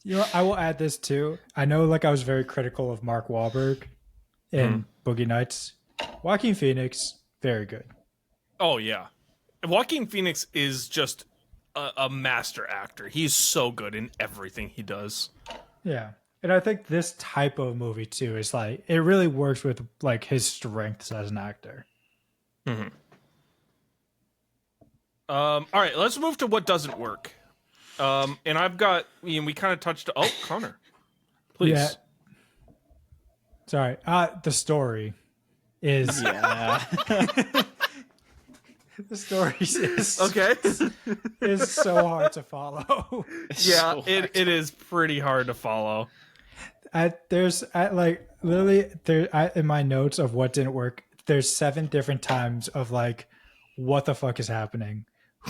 You know, I will add this too. I know, like, I was very critical of Mark Wahlberg in Boogie Nights. Joaquin Phoenix, very good. Oh, yeah. Joaquin Phoenix is just a master actor. He's so good in everything he does. Yeah. And I think this type of movie too is like, it really works with like his strengths as an actor. Mm-hmm. All right, let's move to what doesn't work. And I've got, we kind of touched. Oh, Connor, please. Yeah. Sorry. The story is Yeah. the story is Okay. is so hard to follow. Yeah, So it is pretty hard to follow. Like literally in my notes of what didn't work, there's 7 different times of like, what the fuck is happening?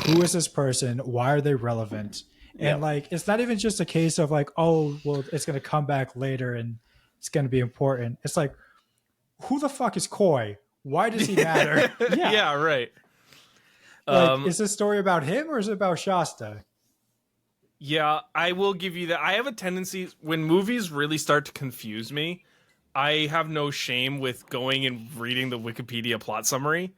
Who is this person? Why are they relevant? And like, it's not even just a case of like, oh, well, it's going to come back later and it's going to be important. It's like, who the fuck is Coy? Why does he matter? Yeah, right. Like, is this story about him or is it about Shasta? Yeah, I will give you that. I have a tendency when movies really start to confuse me, I have no shame with going and reading the Wikipedia plot summary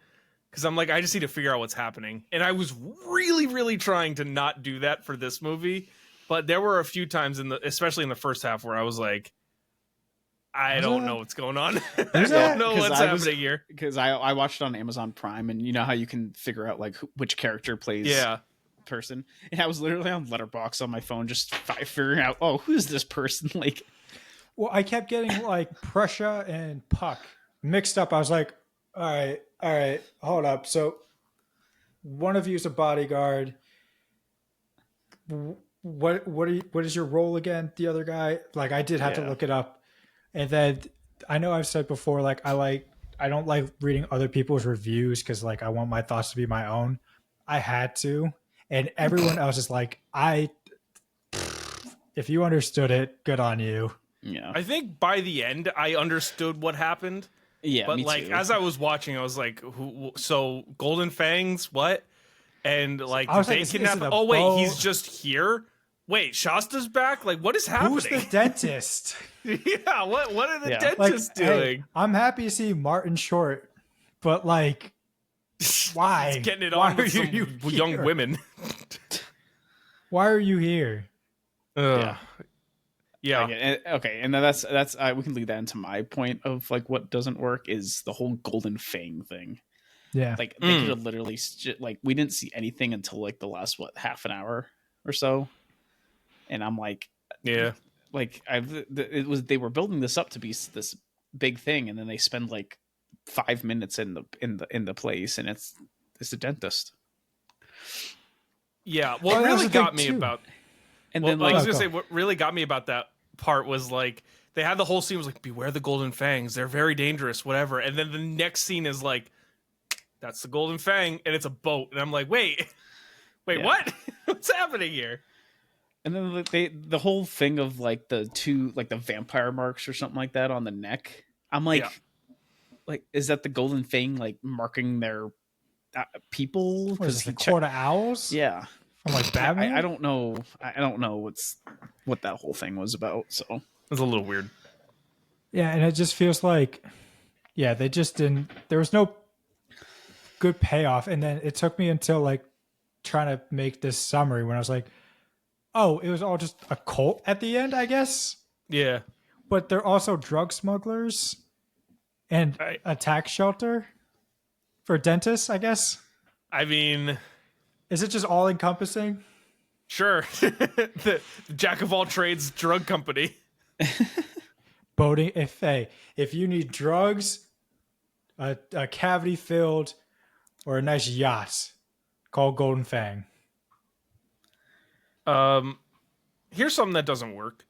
because I'm like, I just need to figure out what's happening. And I was really, really trying to not do that for this movie, but there were a few times especially in the first half, where I was like, I don't know what's going on. I don't know what's happening here. Because I watched it on Amazon Prime, and you know how you can figure out like which character plays person. And I was literally on Letterboxd on my phone, just figuring out, oh, who's this person? Like, well, I kept getting like Prussia and Puck mixed up. I was like, all right, hold up. So one of you is a bodyguard. What is your role again? The other guy? Like, I did have to look it up. And then I know I've said before, like I don't like reading other people's reviews because like I want my thoughts to be my own. I had to, and everyone else is like, if you understood it, good on you. Yeah, I think by the end I understood what happened. Yeah, but me like too. as I was watching, I was like, so Golden Fangs, what? And like, I was they like, kidnap. is Oh wait, he's just here. Wait, Shasta's back. Like, what is happening? Who's the dentist? Yeah, what are the dentists like, doing? Hey, I'm happy to see Martin Short, but like, why? He's getting it Why on with some young here? women. Why are you here? Yeah. Okay, and that's we can lead that into my point of like what doesn't work is the whole Golden Fang thing. Yeah, like they could have literally like we didn't see anything until like the last half an hour or so, and I'm like, yeah, like they were building this up to be this big thing, and then they spend like 5 minutes in the place, and it's a dentist. Yeah, what really got me about, and well, then like I was gonna say what really got me about that part was like they had the whole scene was like, beware the Golden Fangs, they're very dangerous, whatever, and then the next scene is like, that's the Golden Fang, and it's a boat, and I'm like, wait, what? What's happening here? And then the whole thing of like the two like the vampire marks or something like that on the neck. I'm like, like is that the Golden Fang like marking their people? Because the Court of Owls. Yeah, from like Batman. I don't know. I don't know what that whole thing was about. So it was a little weird. Yeah, and it just feels like, they just didn't. There was no good payoff, and then it took me until like trying to make this summary when I was like, oh, it was all just a cult at the end, I guess. Yeah, but they're also drug smugglers and a tax shelter for dentists, I guess. I mean, is it just all encompassing? Sure. the jack of all trades drug company. Boating. If you need drugs, a cavity filled, or a nice yacht, call Golden Fang. Here's something that doesn't work.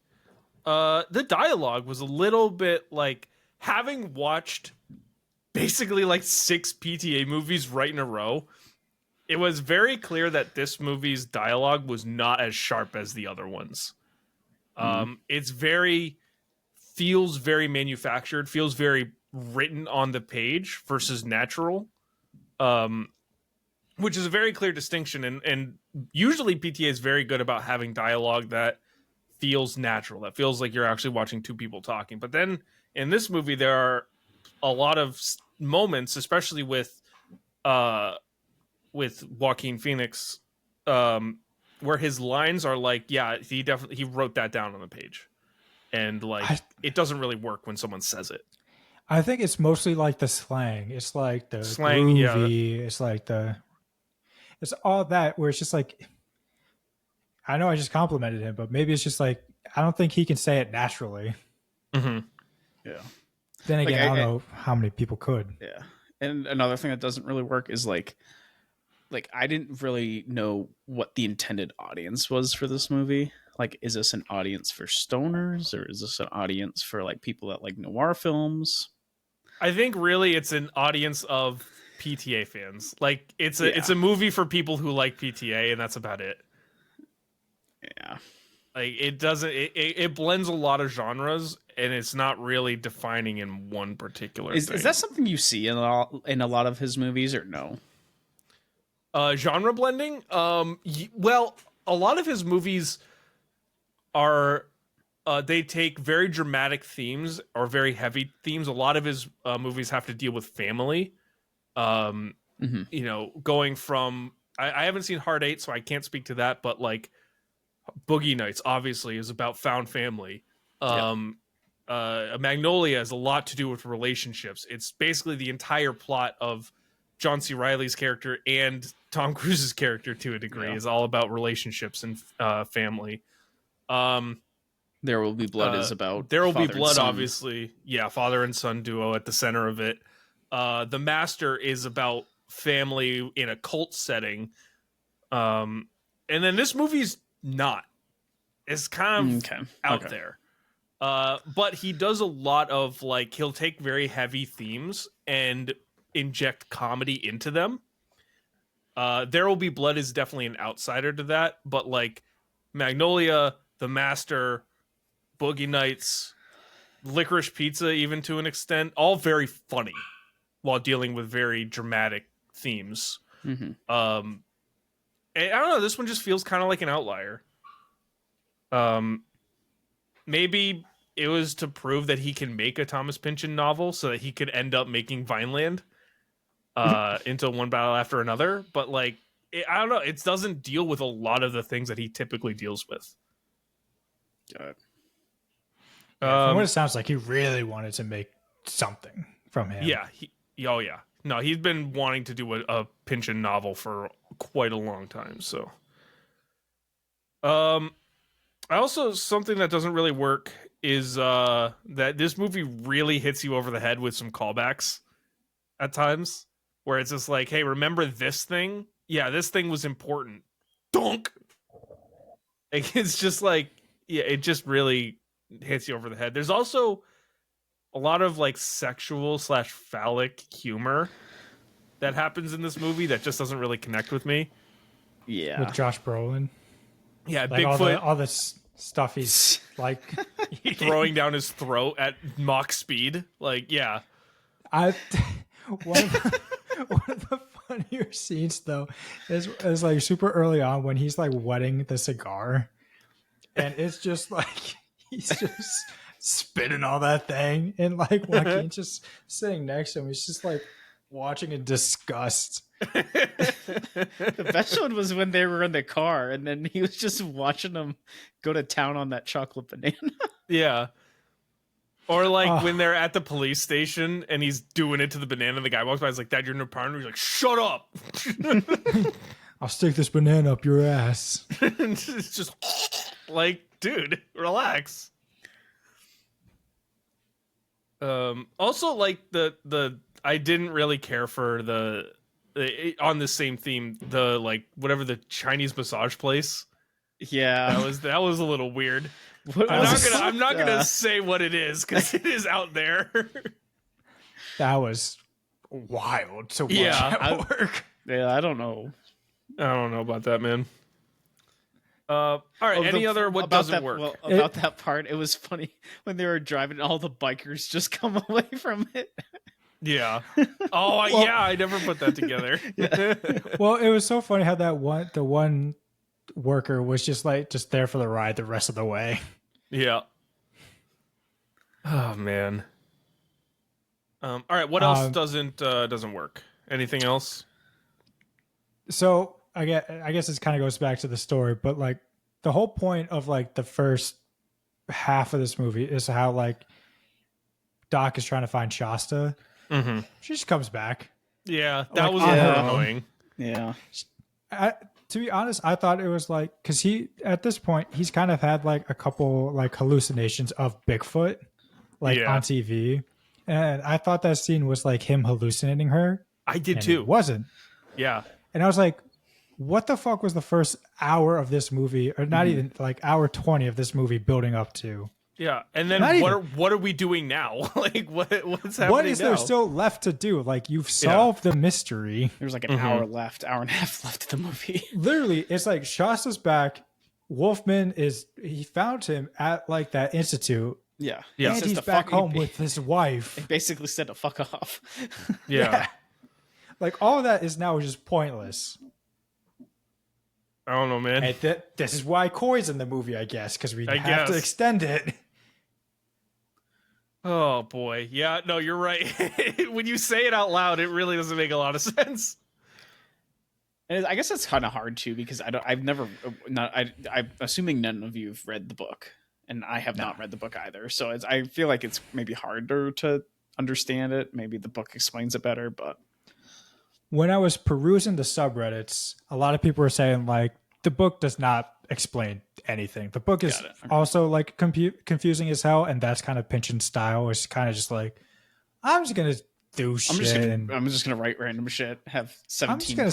The dialogue was a little bit like, having watched basically like 6 PTA movies right in a row, it was very clear that this movie's dialogue was not as sharp as the other ones. It's feels very manufactured, feels very written on the page versus natural. Which is a very clear distinction, and usually PTA is very good about having dialogue that feels natural, that feels like you're actually watching two people talking. But then in this movie, there are a lot of moments, especially with Joaquin Phoenix, where his lines are like, yeah, he wrote that down on the page, and like it doesn't really work when someone says it. I think it's mostly like the slang. It's like the slang, groovy. It's like it's all that where it's just like, I know I just complimented him, but maybe it's just like, I don't think he can say it naturally. Mm-hmm. Yeah. Then again, I don't know how many people could. Yeah. And another thing that doesn't really work is like I didn't really know what the intended audience was for this movie. Like, is this an audience for stoners, or is this an audience for like people that like noir films? I think really it's an audience of PTA fans. Like it's a movie for people who like PTA, and that's about it. Yeah. Like it blends a lot of genres, and it's not really defining in one particular thing. Is that something you see in a lot of his movies, or no? Genre blending. Well, a lot of his movies are they take very dramatic themes or very heavy themes. A lot of his movies have to deal with family. You know, going from I haven't seen Hard Eight, so I can't speak to that. But like Boogie Nights, obviously, is about found family. Magnolia has a lot to do with relationships. It's basically the entire plot of John C. Reilly's character and Tom Cruise's character, to a degree, is all about relationships and family. There Will Be Blood is about There Will Be father and Blood, son. Obviously. Yeah, father and son duo at the center of it. The Master is about family in a cult setting. And then this movie's not. It's kind of out there. But he does a lot of, like, he'll take very heavy themes and inject comedy into them. There Will Be Blood is definitely an outsider to that, but like Magnolia, The Master, Boogie Nights, Licorice Pizza, even to an extent, all very funny while dealing with very dramatic themes. And I don't know, this one just feels kind of like an outlier. Maybe it was to prove that he can make a Thomas Pynchon novel so that he could end up making Vineland into One Battle After Another. But like, I don't know, it doesn't deal with a lot of the things that he typically deals with. Yeah, from what it sounds like, he really wanted to make something from him. Yeah. No, he's been wanting to do a Pynchon novel for quite a long time. So, also something that doesn't really work is that this movie really hits you over the head with some callbacks at times, where it's just like, hey, remember this thing? Yeah, this thing was important. Donk. Like, it's just like, yeah, it just really hits you over the head. There's also a lot of like sexual / phallic humor that happens in this movie that just doesn't really connect with me. Yeah. With Josh Brolin. Yeah, Like Bigfoot all this stuff he's like throwing down his throat at Mach speed. Like, yeah. one of the funnier scenes though is like super early on when he's like wetting the cigar, and it's just like he's just spitting all that thing, and like Joaquin's just sitting next to him. He's just like watching in disgust. The best one was when they were in the car and then he was just watching them go to town on that chocolate banana. Yeah. Or like when they're at the police station and he's doing it to the banana, the guy walks by, he's like, "Dad, you're no partner." He's like, "Shut up." I'll stick this banana up your ass. It's just like, dude, relax. Also, like the I didn't really care for the on the same theme, the like whatever the Chinese massage place. Yeah. That was a little weird. What was I'm not gonna say what it is because it is out there. That was wild to watch at work. Yeah, I don't know. I don't know about that, man. All right. Any other what doesn't work? Well, about that part, it was funny when they were driving, all the bikers just come away from it. Yeah. Oh, yeah. I never put that together. Well, it was so funny how the one worker was just there for the ride the rest of the way. Yeah. Oh man. All right. What else doesn't work? Anything else? So I guess this kind of goes back to the story, but like the whole point of like the first half of this movie is how like Doc is trying to find Shasta. Mm-hmm. She just comes back. Yeah, that Like, was on a her little own. annoying. Yeah. To be honest, I thought it was like, because he at this point he's kind of had like a couple like hallucinations of Bigfoot, like on TV, and I thought that scene was like him hallucinating her. I did and too. It wasn't. Yeah. And I was like, what the fuck was the first hour of this movie, or not even like hour 20 of this movie building up to? Yeah, and then what are we doing now? Like what's happening? What is now? there still left to do? Like you've solved the mystery. There was like an hour and a half left of the movie. Literally, it's like Shasta's back. Wolfman he found him at like that institute. Yeah. And he's back home with his wife. He basically said to fuck off. Yeah. Like all of that is now just pointless. I don't know, man. And this is why Coy's in the movie, I guess, because we have to guess. extend it. Oh boy, yeah, no, you're right. When you say it out loud, it really doesn't make a lot of sense. And I guess it's kind of hard too because I'm assuming none of you have read the book, and I have not read the book either. So I feel like it's maybe harder to understand it. Maybe the book explains it better, but When I was perusing the subreddits, a lot of people were saying like the book does not explain anything. The book is also like confusing as hell, and that's kind of Pynchon's style. It's kind of just like, I'm just gonna do shit. I'm just gonna write random shit. Have 17 I'm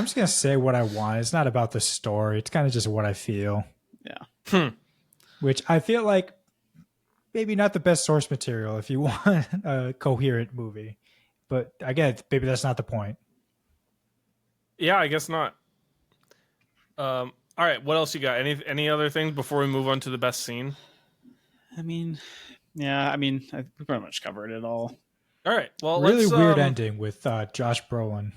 just gonna say what I want. It's not about the story. It's kind of just what I feel. Yeah. Which I feel like maybe not the best source material if you want a coherent movie. But again, maybe that's not the point. Yeah, I guess not. All right, what else you got? Any other things before we move on to the best scene? We pretty much covered it all. All right, well, Really let's, weird ending with Josh Brolin.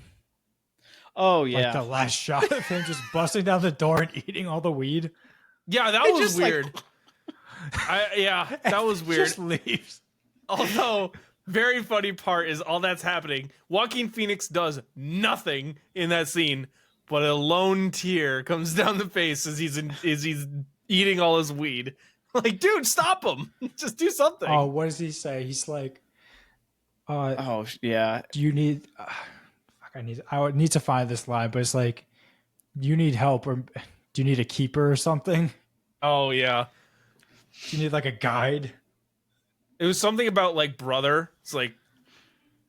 Oh yeah, Like the last shot of him just busting down the door and eating all the weed. Yeah, that was weird. That was weird. Just leaves. Although, very funny part is all that's happening. Joaquin Phoenix does nothing in that scene, but a lone tear comes down the face as he's eating all his weed. Like, dude, stop him! Just do something. Oh, what does he say? He's like, oh yeah. do you need? I would need to find this line, but it's like, you need help, or do you need a keeper or something? Oh yeah. Do you need like a guide? It was something about like brother. It's like,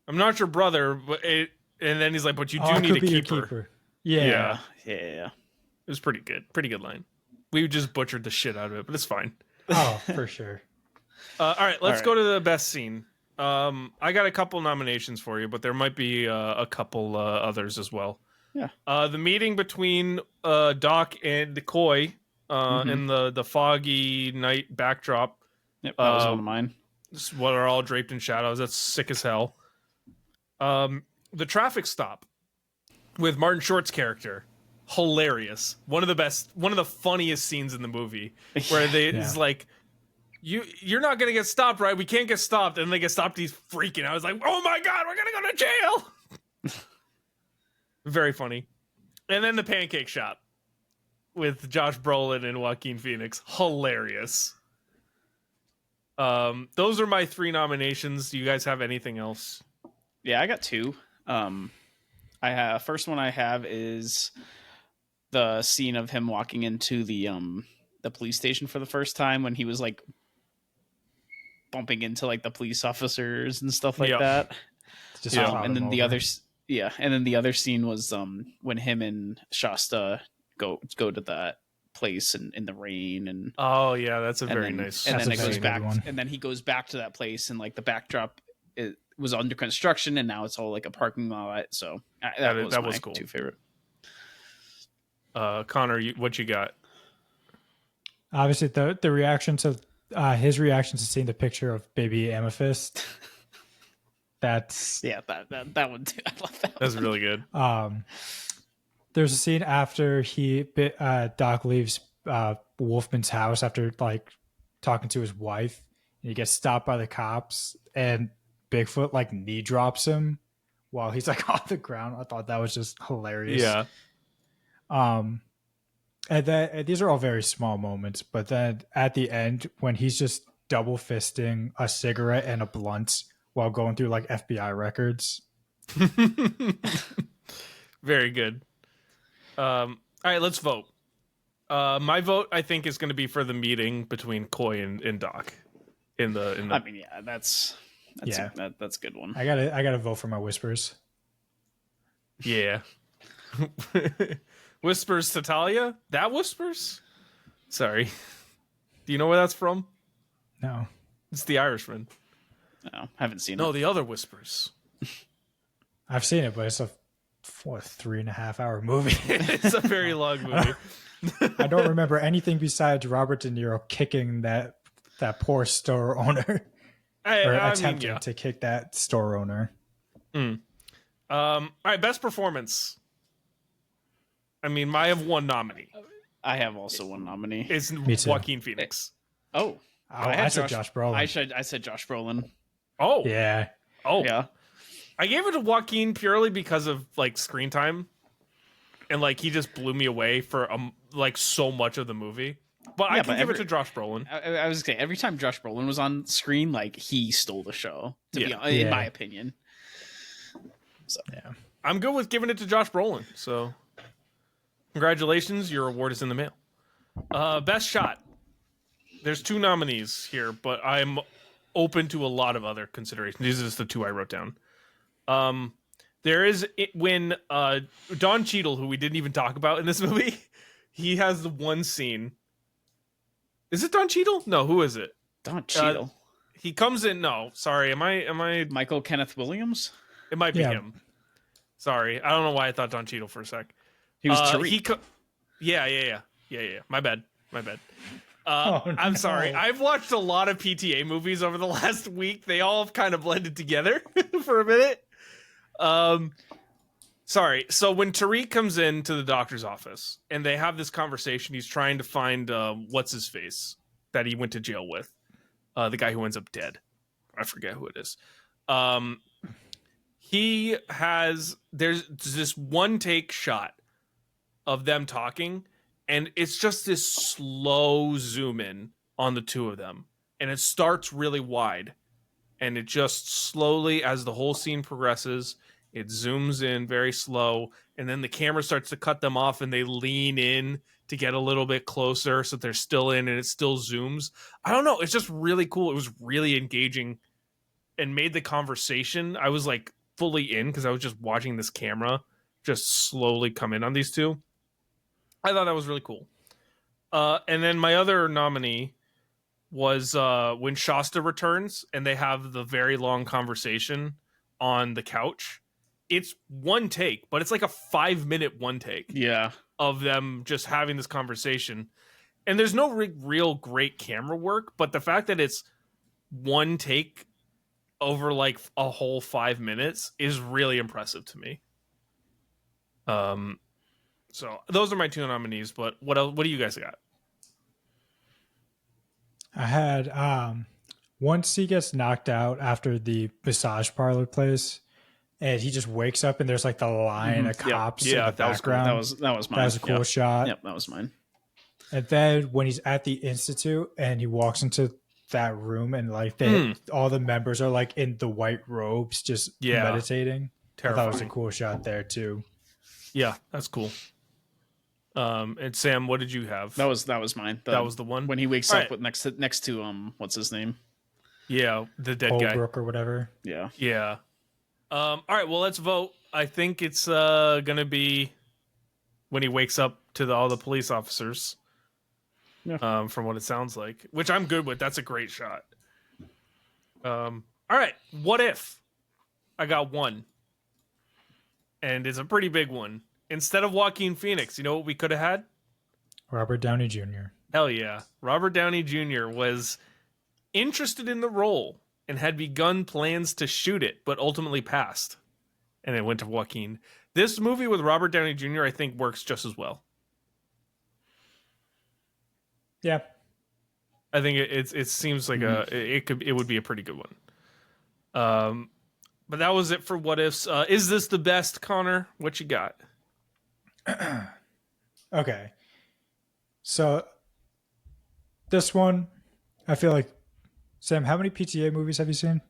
I'm not your brother, but and then he's like, but you do I need could a be your keeper. Yeah. Yeah. It was pretty good. Pretty good line. We just butchered the shit out of it, but it's fine. Oh, for sure. All right, let's go to the best scene. I got a couple nominations for you, but there might be a couple others as well. Yeah. The meeting between Doc and Coy in the foggy night backdrop. Yep, that was one of mine. What are all draped in shadows. That's sick as hell. The traffic stop with Martin Short's character. Hilarious. One of the funniest scenes in the movie where it's like, you're not gonna get stopped, right? We can't get stopped, and they get stopped. He's freaking out. I was like, oh my god, we're gonna go to jail. Very funny. And then the pancake shop with Josh Brolin and Joaquin Phoenix. Hilarious. Those are my 3 nominations. Do you guys have anything else? Yeah, I got 2. First one I have is the scene of him walking into the police station for the first time when he was like bumping into like the police officers and stuff like that. Just and then the other scene was when him and Shasta go to that place in the rain and oh yeah, that's a very nice. And then it very goes good back, one. and then he goes back to that place, and like the backdrop it was under construction, and now it's all like a parking lot. So that was cool. 2 favorite. Connor, what you got? Obviously, the reaction to his reaction to seeing the picture of baby Amethyst. That's that one too. I love that. That's really good. There's a scene after Doc leaves Wolfman's house after like talking to his wife, and he gets stopped by the cops, and Bigfoot like knee drops him while he's like on the ground. I thought that was just hilarious. Yeah. And then these are all very small moments, but then at the end when he's just double fisting a cigarette and a blunt while going through like FBI records. Very good. All right, let's vote. My vote, I think, is going to be for the meeting between Coy and Doc. In the. I mean, yeah, that's a good one. I gotta vote for my whispers. Yeah. Whispers to Talia? That Whispers? Sorry. Do you know where that's from? No. It's The Irishman. No, haven't seen it. No, the other Whispers. I've seen it, but it's a 3.5 hour movie. It's a very long movie. I don't remember anything besides Robert De Niro kicking that poor store owner. Attempting to kick that store owner. All right, best performance. I mean, I have one nominee. I have also one nominee. It's too. Joaquin Phoenix. Oh, I said Josh Brolin. I said Josh Brolin. Oh, Yeah. oh, Yeah. I gave it to Joaquin purely because of like screen time, and like he just blew me away for like so much of the movie. But I can give it to Josh Brolin. I was gonna say every time Josh Brolin was on screen, like he stole the show. In my opinion. So Yeah. I'm good with giving it to Josh Brolin. So, congratulations, your award is in the mail. Best shot. There's 2 nominees here, but I'm open to a lot of other considerations. These are just the 2 I wrote down. There is when Don Cheadle, who we didn't even talk about in this movie, he has the one scene. Is it Don Cheadle? No, who is it? Don Cheadle. He comes in. No, sorry. Am I? Michael Kenneth Williams. It might be him. Sorry, I don't know why I thought Don Cheadle for a sec. He was Tariq. Yeah. My bad. Oh, I'm no. sorry. I've watched a lot of PTA movies over the last week. They all have kind of blended together for a minute. Sorry. So when Tariq comes into the doctor's office and they have this conversation, he's trying to find what's his face that he went to jail with, the guy who ends up dead. I forget who it is. There's this one take shot of them talking, and it's just this slow zoom in on the 2 of them, and it starts really wide, and it just slowly, as the whole scene progresses, it zooms in very slow, and then the camera starts to cut them off, and they lean in to get a little bit closer, so they're still in, and it still zooms. I don't know. It's just really cool. It was really engaging and made the conversation. I was like fully in because I was just watching this camera just slowly come in on these 2. I thought that was really cool. And then my other nominee was when Shasta returns and they have the very long conversation on the couch. It's one take, but it's like a 5-minute one take. Yeah. Of them just having this conversation. And there's no real great camera work, but the fact that it's one take over like a whole 5 minutes is really impressive to me. So those are my 2 nominees, but what else, what do you guys got? I had once he gets knocked out after the massage parlor place, and he just wakes up and there's like the line of cops in the background. That was mine. That was a cool shot. Yep, that was mine. And then when he's at the institute and he walks into that room and like all the members are like in the white robes just meditating. Terrifying. I thought it was a cool shot there too. Yeah, that's cool. And Sam, what did you have? That was mine. That was the one when he wakes up with next to what's his name? Yeah, the dead Holbrook guy or whatever. Yeah. Yeah. All right, well, let's vote. I think it's gonna be when he wakes up to all the police officers. Yeah. From what it sounds like, which I'm good with. That's a great shot. All right, what if I got one, and it's a pretty big one. Instead of Joaquin Phoenix, you know what we could have had? Robert Downey Jr. Hell yeah. Robert Downey Jr. was interested in the role and had begun plans to shoot it, but ultimately passed. And it went to Joaquin. This movie with Robert Downey Jr., I think, works just as well. Yeah. I think it seems like it would be a pretty good one. But that was it for What Ifs. Is this the best, Connor? What you got? Okay. So this one, I feel like, Sam, how many PTA movies have you seen?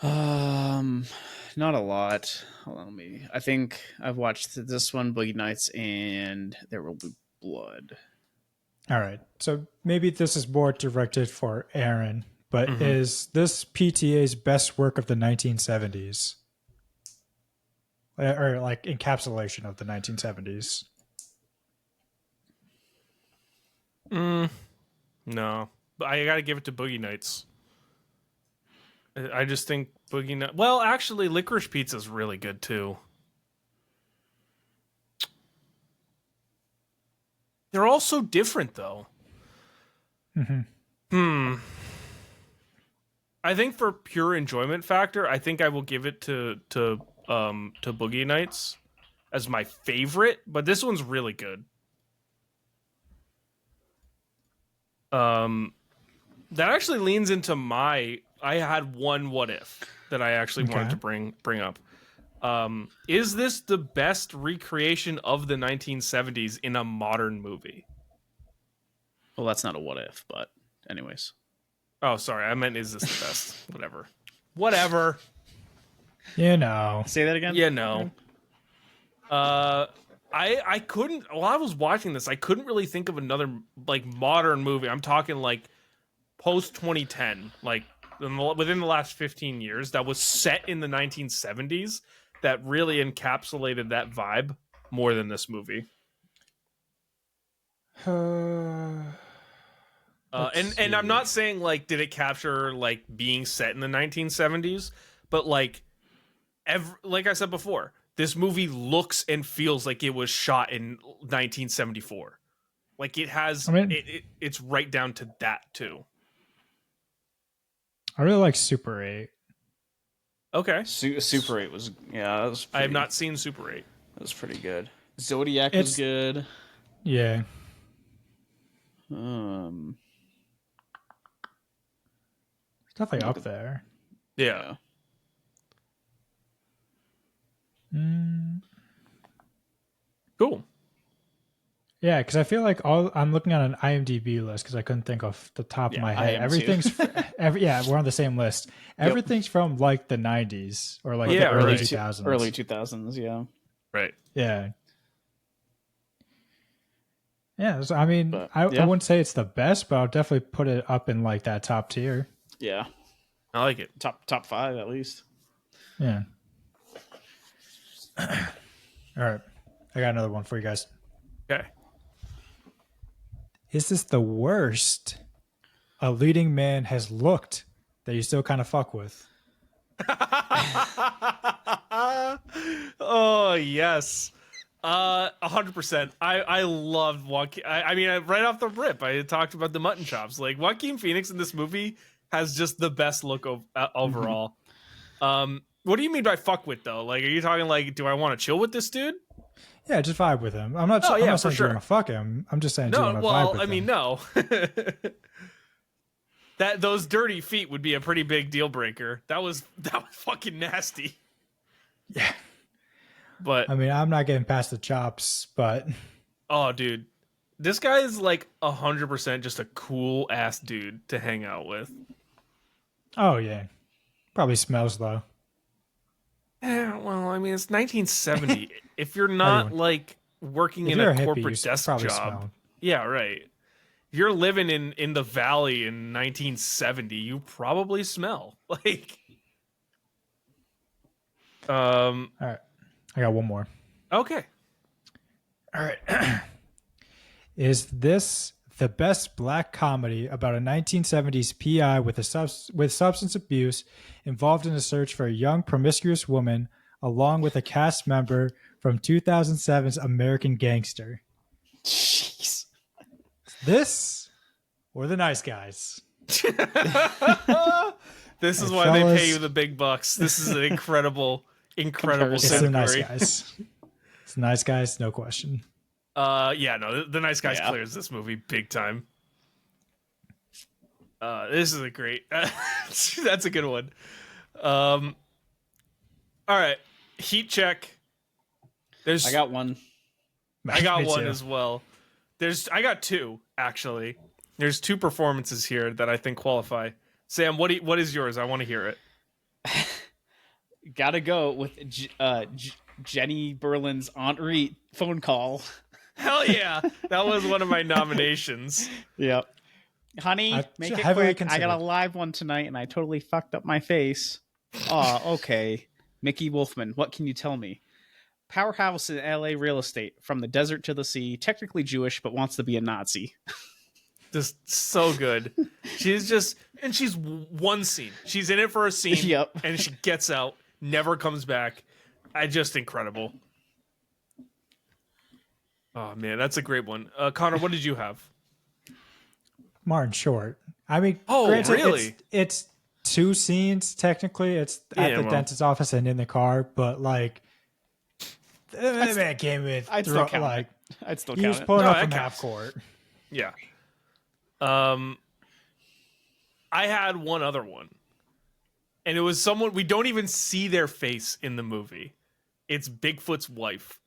Not a lot. Hold on, I think I've watched this one, Boogie Nights, and There Will Be Blood. All right. So maybe this is more directed for Aaron, but is this PTA's best work of the 1970s? Or like encapsulation of the 1970s? No. But I got to give it to Boogie Nights. I just think Boogie Nights... Well, actually, Licorice Pizza is really good, too. They're all so different, though. I think for pure enjoyment factor, I think I will give it to Boogie Nights. as my favorite, but this one's really good. That actually leans into I had one what if that I actually wanted to bring up. Is this the best recreation of the 1970s in a modern movie? Well, that's not a what if, but anyways. Oh, sorry. I meant, is this the best? Whatever. You know. Say that again? Yeah, no. I couldn't, while I was watching this, I couldn't really think of another, like, modern movie. I'm talking, like, post-2010, like, within the last 15 years, that was set in the 1970s that really encapsulated that vibe more than this movie. And I'm not saying, like, did it capture, like, being set in the 1970s, but, like, like I said before, this movie looks and feels like it was shot in 1974. Like, it has, it's right down to that, too. I really like Super 8. Okay. Super 8 was, that was pretty, I have not seen Super 8. That was pretty good. Zodiac was good. Yeah. It's definitely up there. Yeah. Cool. Yeah, because I feel like I'm looking at an IMDb list because I couldn't think off the top of my head. Everything's we're on the same list. Everything's from like the 90s or like the early 2000s. Early 2000s, yeah. Right. Yeah. Yeah, so, I mean, I wouldn't say it's the best, but I'll definitely put it up in like that top tier. Yeah. I like it. Top 5 at least. Yeah. All right. I got another one for you guys. Okay. Is this the worst a leading man has looked that you still kind of fuck with? Oh, yes. 100%. I loved Joaquin. I mean, right off the rip, I talked about the mutton chops. Like, Joaquin Phoenix in this movie has just the best look overall. What do you mean by fuck with, though? Like, are you talking like, do I want to chill with this dude? Yeah, just vibe with him. I'm not. I'm not saying you want to fuck him. I'm just saying. No, vibe well, with I mean, him. no. Those dirty feet would be a pretty big deal breaker. That was fucking nasty. Yeah. But I mean, I'm not getting past the chops, but oh, dude, this guy is like 100% just a cool ass dude to hang out with. Oh yeah, probably smells though. Yeah, well, I mean, it's 1970. If you're not like working in a corporate desk job, smell. Yeah, right. If you're living in the valley in 1970, you probably smell like. All right, I got one more. Okay. All right. Is this the best black comedy about a 1970s PI with substance abuse involved in a search for a young promiscuous woman, along with a cast member from 2007's American Gangster? Jeez. This or The Nice Guys? This is why they pay you the big bucks. This is an incredible It's The Nice Guys. It's The Nice Guys, no question. Yeah, no, The Nice Guys clears this movie big time. This is a great. That's a good one. All right, heat check. I got one. I got one as well. I got two actually. There's two performances here that I think qualify. Sam, what is yours? I want to hear it. Gotta go with Jenny Berlin's Aunt Reet phone call. Hell yeah, that was one of my nominations. Yep. Honey, make it quick. I got a live one tonight, and I totally fucked up my face. Oh, okay. Mickey Wolfman, what can you tell me? Powerhouse in LA real estate, from the desert to the sea, technically Jewish, but wants to be a Nazi. Just so good. She's one scene. She's in it for a scene, yep. And she gets out, never comes back. Just incredible. Oh man, that's a great one. Connor, what did you have? Martin Short. I mean, granted, really? It's two scenes technically. It's at the dentist's office and in the car, but like That man came in. I'd still count it. I'd still He count was it. pulling No, up that from counts. half court. Yeah. I had one other one. And it was someone we don't even see their face in the movie. It's Bigfoot's wife.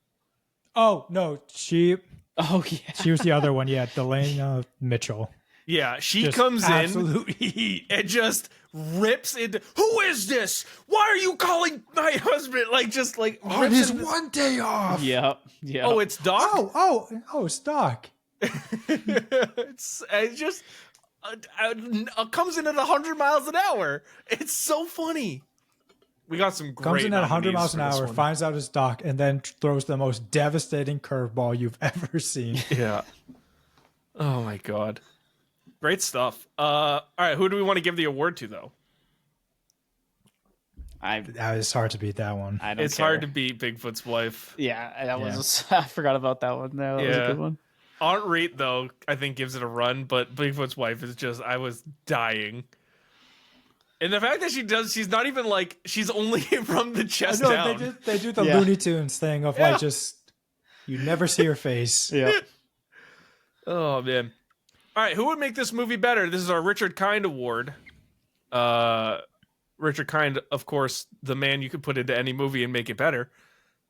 Oh no, she Oh yeah. was the other one. Yeah, Delaney Mitchell. Yeah, she Just comes in absolute heat. and just rips into, who is this? Why are you calling my husband? Like, just like On rips his into- one day off. Yep. Yeah. Oh, it's Doc. Oh, Stock. it's just comes in at 100 miles an hour. It's so funny. We got some great Comes in at 100 nominees miles an for this hour, one. finds out it's Doc, and then throws the most devastating curveball you've ever seen. Yeah. Oh my god. Great stuff. All right, who do we want to give the award to though? It's hard to beat that one. I don't It's care. hard to beat Bigfoot's wife. Yeah, that was. I forgot about that one. That was a Yeah. good one. Aunt Reet, though, I think gives it a run, but Bigfoot's wife is just, I was dying. And the fact that she's not even like, she's only from the chest I know, down. they do the Yeah. Looney Tunes thing of like just, you never see her face. Yeah. Oh, man. All right, who would make this movie better? This is our Richard Kind Award. Richard Kind, of course, the man you could put into any movie and make it better.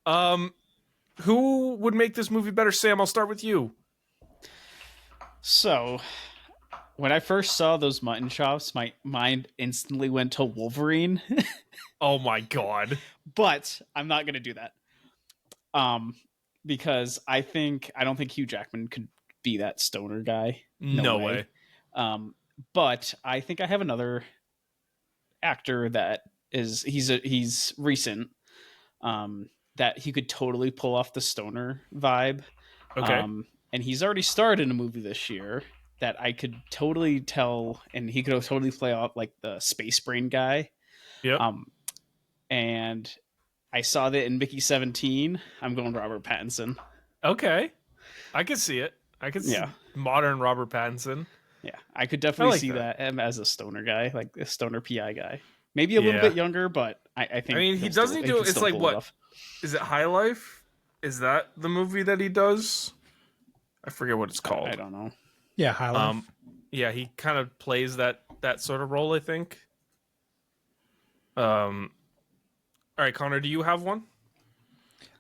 Who would make this movie better? Sam, I'll start with you. So, when I first saw those mutton chops, my mind instantly went to Wolverine. Oh my god. But I'm not gonna do that. Because I don't think Hugh Jackman could be that stoner guy. No way. But I think I have another actor that he's recent. That he could totally pull off the stoner vibe. Okay. And he's already starred in a movie this year that I could totally tell, and he could totally play off like the space brain guy. Yep. And I saw that in Mickey 17. I'm going Robert Pattinson. Okay. I can see it. I can see modern Robert Pattinson. Yeah, I could definitely like see that. that him as a stoner guy, like a stoner PI guy. Maybe a little bit younger, but I think. I mean, he doesn't do it's like what? Is it High Life? Is that the movie that he does? I forget what it's called. I don't know. Yeah, Highland. Yeah, he kind of plays that sort of role, I think. All right, Connor, do you have one?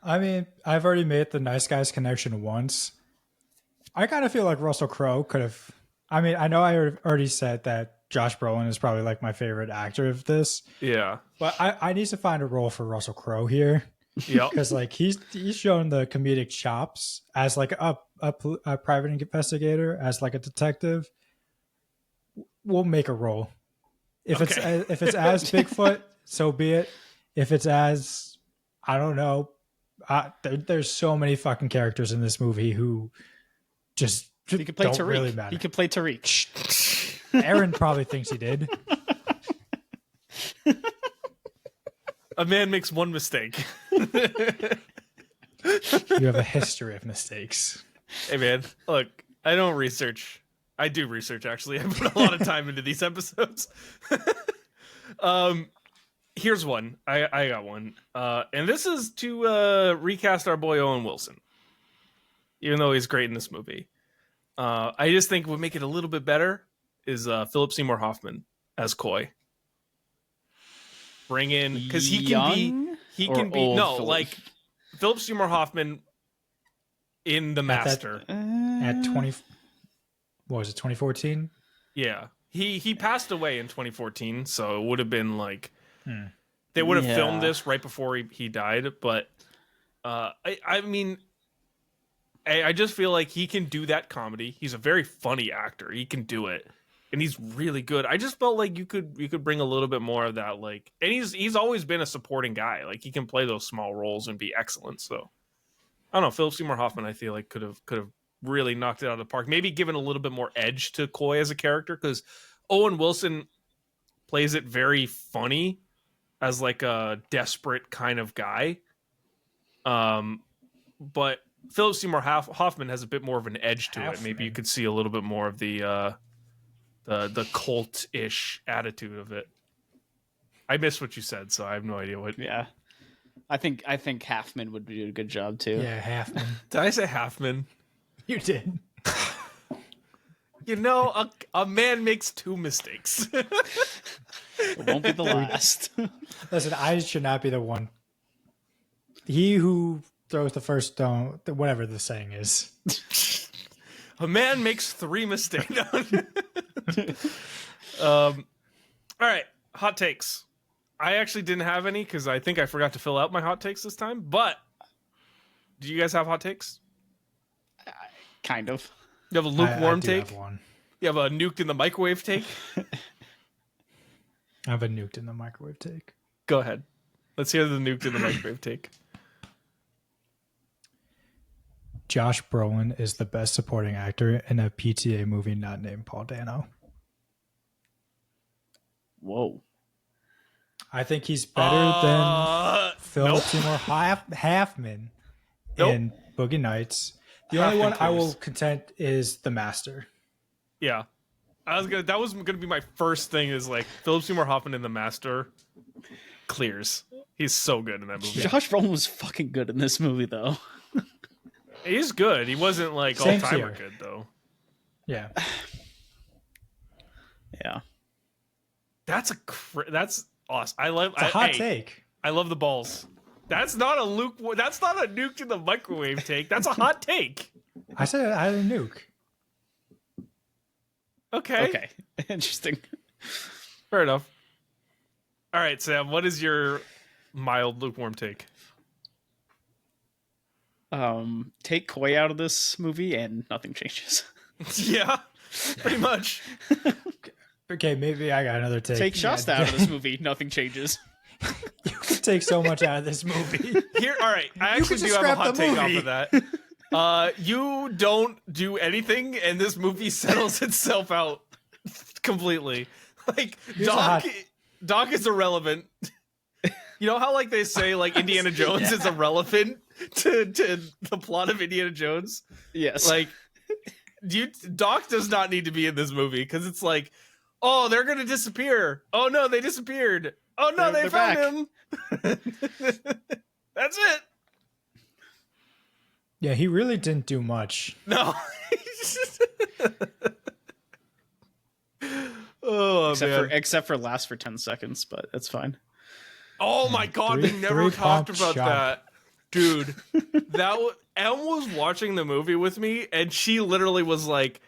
I mean, I've already made the Nice Guys connection once. I kind of feel like Russell Crowe could have. I mean, I know I already said that Josh Brolin is probably like my favorite actor of this, Yeah. but I need to find a role for Russell Crowe here Yep. because like he's shown the comedic chops as like a private investigator, as like a detective. We'll make a role. If it's as Bigfoot, so be it. If it's as, I don't know, there's so many fucking characters in this movie who just He could play don't Tariq. really matter. He could play Tariq. Aaron probably thinks he did. A man makes one mistake. You have a history of mistakes. Hey, man, look, I don't research. I do research, actually. I put a lot of time into these episodes. Here's one. I got one. And this is to recast our boy Owen Wilson. Even though he's great in this movie. I just think what would make it a little bit better is Philip Seymour Hoffman as Coy. Bring in, because he can be old no, Philip? like Philip Seymour Hoffman in The Master. At 20, what was it, 2014? Yeah. He passed away in 2014, so it would have been like they would have filmed this right before he died, but I mean I just feel like he can do that comedy. He's a very funny actor. He can do it. And he's really good. I just felt like you could bring a little bit more of that, like, and he's always been a supporting guy. Like, he can play those small roles and be excellent. So I don't know, Philip Seymour Hoffman I feel like could have really knocked it out of the park. Maybe given a little bit more edge to Coy as a character, because Owen Wilson plays it very funny as like a desperate kind of guy. But Philip Seymour Hoffman has a bit more of an edge to it. Maybe you could see a little bit more of the cult-ish attitude of it. I missed what you said, so I have no idea what. Yeah. I think Halfman would do a good job too. Yeah, Halfman. Did I say Halfman? You did. You know, a man makes 2 mistakes. It won't be the last. Listen, I should not be the one. He who throws the first stone, whatever the saying is. A man makes 3 mistakes. All right, hot takes. I actually didn't have any because I think I forgot to fill out my hot takes this time. But do you guys have hot takes? Kind of. You have a lukewarm I do take? have one. You have a nuked in the microwave take? I have a nuked in the microwave take. Go ahead. Let's hear the nuked in the microwave take. Josh Brolin is the best supporting actor in a PTA movie not named Paul Dano. Whoa. I think he's better than Philip nope. Seymour Halfman Nope. in Boogie Nights. The only Halfman one I will clears. contend is The Master. Yeah. That was gonna be my first thing is like Philip Seymour Hoffman in The Master clears. He's so good in that movie. Josh Brolin was fucking good in this movie, though. He's good. He wasn't like Same all-timer tier. good though. Yeah. Yeah. That's awesome. It's a hot take. I love the balls. That's not a that's not a nuked in the microwave take. That's a hot take. I said I had a nuke. Okay. Okay. Interesting. Fair enough. All right, Sam, what is your mild lukewarm take? Take Koi out of this movie and nothing changes. Yeah, pretty much. Okay, maybe I got another take. Take Shasta out of this movie, nothing changes. You can take so much out of this movie. Here, all right. I actually could do just have a scrap hot the take off movie. of that. You don't do anything, and this movie settles itself out completely. Like Here's a hot- Doc is irrelevant. You know how like they say like Indiana Jones is irrelevant to the plot of Indiana Jones? Yes. Like, Doc does not need to be in this movie because it's like, oh, they're gonna disappear. Oh no, they disappeared. Oh no, they They're found back. him. That's it. Yeah, he really didn't do much. No. Oh man. Mm. Oh except for last for 10 seconds, but that's fine. Oh my god, we never talked about that. Dude, Em was watching the movie with me and she literally was like,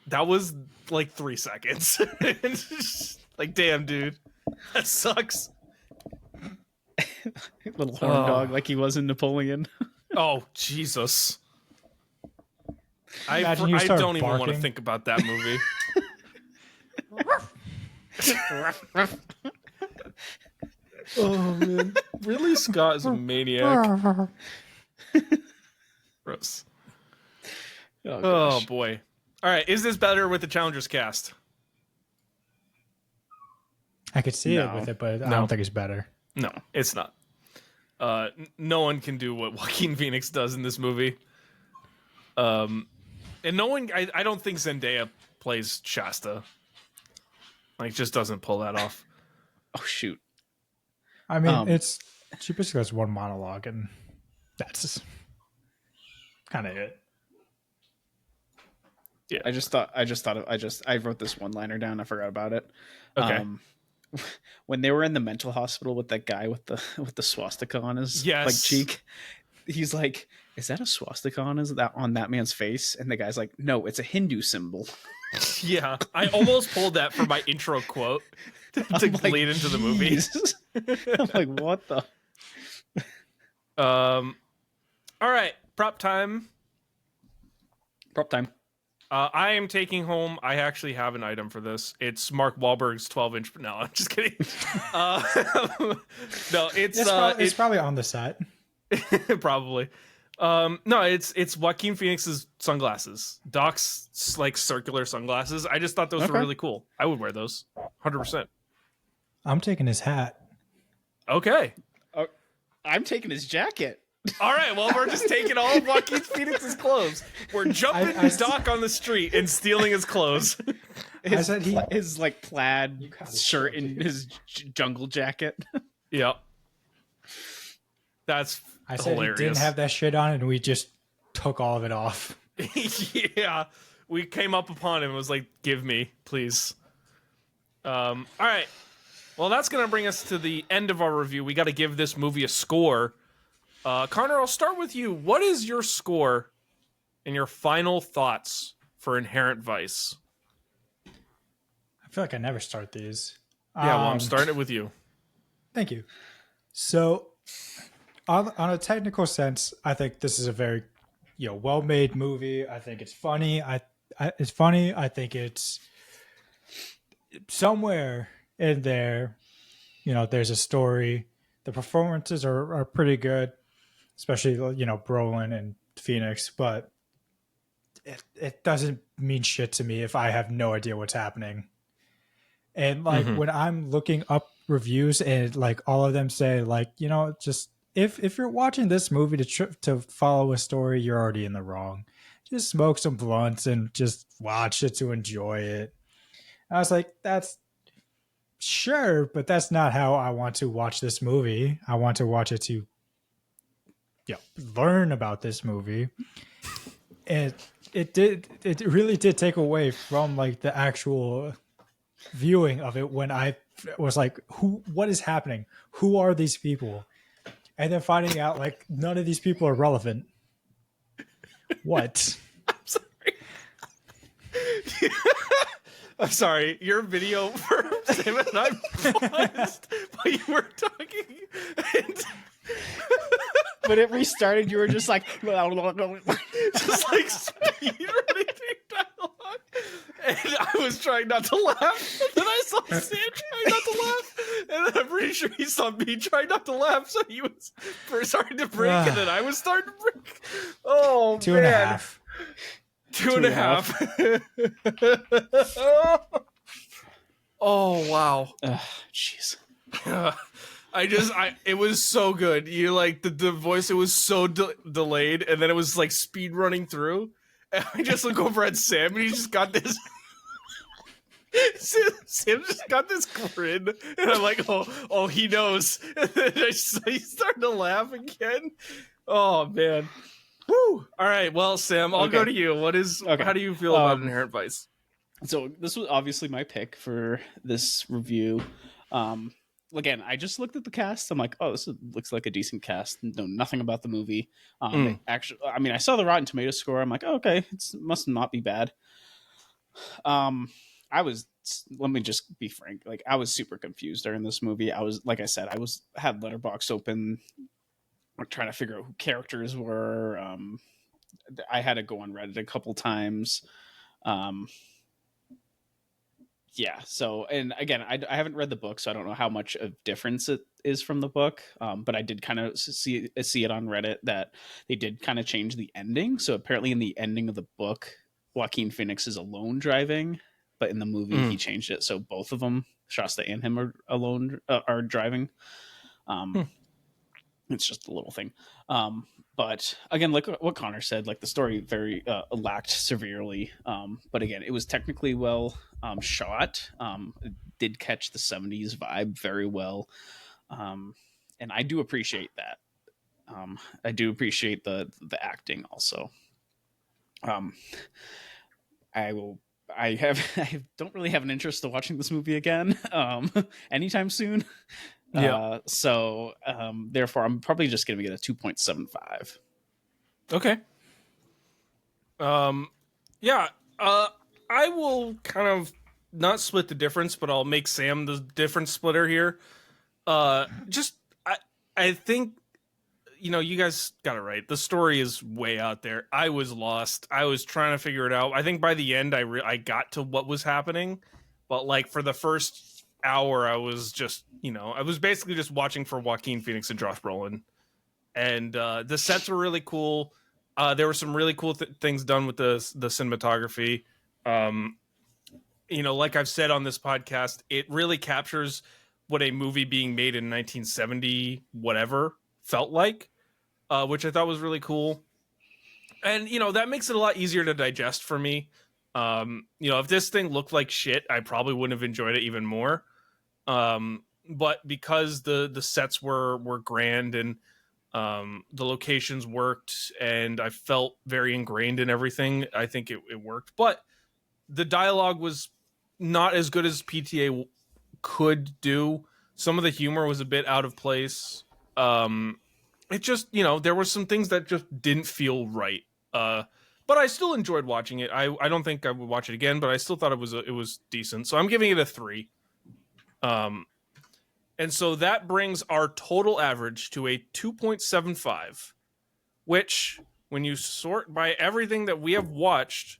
that was like 3 seconds. Like, damn, dude. That sucks. Little horn dog like he was in Napoleon. Oh, Jesus. I Imagine you start don't even want to barking. think about that movie. Oh, man. Ridley Scott is a maniac. Gross. Oh, gosh. boy. All right. Is this better with the Challengers cast? I could see it No. with it, but I No. don't think it's better. No, it's not. No one can do what Joaquin Phoenix does in this movie. And no one, I don't think Zendaya plays Shasta. Like, just doesn't pull that off. Oh, shoot. I mean, she basically has one monologue, and that's kind of it. Yeah. I wrote this one liner down. I forgot about it. Okay. When they were in the mental hospital with that guy with the swastika on his like cheek, he's like, "Is that a swastika on that man's face?" And the guy's like, "No, it's a Hindu symbol." Yeah, I almost pulled that for my intro quote to lead into the movie. I'm like, what the? All right, prop time. Prop time. I am taking home. I actually have an item for this. It's Mark Wahlberg's 12-inch. No, I'm just kidding. No, It's probably on the set. probably. No, it's Joaquin Phoenix's sunglasses. Doc's like circular sunglasses. I just thought those were really cool. I would wear those, 100%. I'm taking his hat. Okay. I'm taking his jacket. All right. Well, we're just taking all of Joaquin Phoenix's clothes. We're jumping Doc on the street and stealing his clothes. His like plaid shirt and his jungle jacket. Yep. That's I said hilarious. he didn't have that shit on, and we just took all of it off. Yeah, we came up upon him and was like, give me, please. All right. Well, that's going to bring us to the end of our review. We got to give this movie a score. Connor, I'll start with you. What is your score and your final thoughts for Inherent Vice? I feel like I never start these. Yeah, well, I'm starting it with you. Thank you. So, on a technical sense, I think this is a very, well-made movie. I think it's funny. It's funny. I think it's somewhere in there. There's a story. The performances are pretty good, especially Brolin and Phoenix. But it doesn't mean shit to me if I have no idea what's happening. And when I'm looking up reviews and all of them say just if you're watching this movie to follow a story, you're already in the wrong. Just smoke some blunts and just watch it to enjoy it. I was like, that's sure, but that's not how I want to watch this movie. I want to watch it to learn about this movie. And it really did take away from the actual viewing of it when I was like, what is happening? Who are these people? And then finding out none of these people are relevant. What? I'm sorry. I'm sorry. Your video for Sam and I paused while you were talking. And But it restarted. You were just like, just speed running through dialogue. And I was trying not to laugh. And then I saw Sam trying not to laugh. And then I'm pretty sure he saw me trying not to laugh. So he was starting to break. And then I was starting to break. Oh, Two and a half. Two and a half. Oh, wow. jeez. It was so good. You the voice, it was so delayed, and then it was speed running through. And I just look over at Sam, and he just got this. Sam just got this grin, and I'm like, oh, he knows. And then he's starting to laugh again. Oh man. Woo! All right, well, Sam, I'll go to you. How do you feel about Inherent Vice? So this was obviously my pick for this review. Again, I just looked at the cast. I'm like, oh, this looks like a decent cast. Know nothing about the movie. Actually, I mean, I saw the Rotten Tomatoes score. I'm like, oh, okay, it must not be bad. Let me just be frank. I was super confused during this movie. I was, like I said, had Letterboxd open, trying to figure out who characters were. I had to go on Reddit a couple times. Yeah. So, and again, I haven't read the book, so I don't know how much of difference it is from the book. But I did kind of see it on Reddit that they did kind of change the ending. So apparently in the ending of the book, Joaquin Phoenix is alone driving, but in the movie he changed it. So both of them, Shasta and him, are alone, are driving. It's just a little thing. But again, like what Connor said, the story very lacked severely. But again, it was technically well shot. It did catch the 70s vibe very well. And I do appreciate that. I do appreciate the acting also. I don't really have an interest in watching this movie again anytime soon. So therefore I'm probably just gonna get a 2.75. Okay. I will kind of not split the difference, but I'll make Sam the difference splitter here. I think you guys got it right. The story is way out there. I was lost. I was trying to figure it out. I think by the end I got to what was happening, but for the first hour I was just I was basically just watching for Joaquin Phoenix and Josh Brolin, and the sets were really cool. There were some really cool things done with the cinematography. Like I've said on this podcast, it really captures what a movie being made in 1970 whatever felt like, which I thought was really cool. And that makes it a lot easier to digest for me. If this thing looked like shit, I probably wouldn't have enjoyed it even more. But because the sets were grand, and The locations worked, and I felt very ingrained in everything. I think it worked, but the dialogue was not as good as PTA could do. Some of the humor was a bit out of place. It just, there were some things that just didn't feel right. But I still enjoyed watching it. I don't think I would watch it again, but I still thought it was decent. So I'm giving it a 3. And so that brings our total average to a 2.75, which, when you sort by everything that we have watched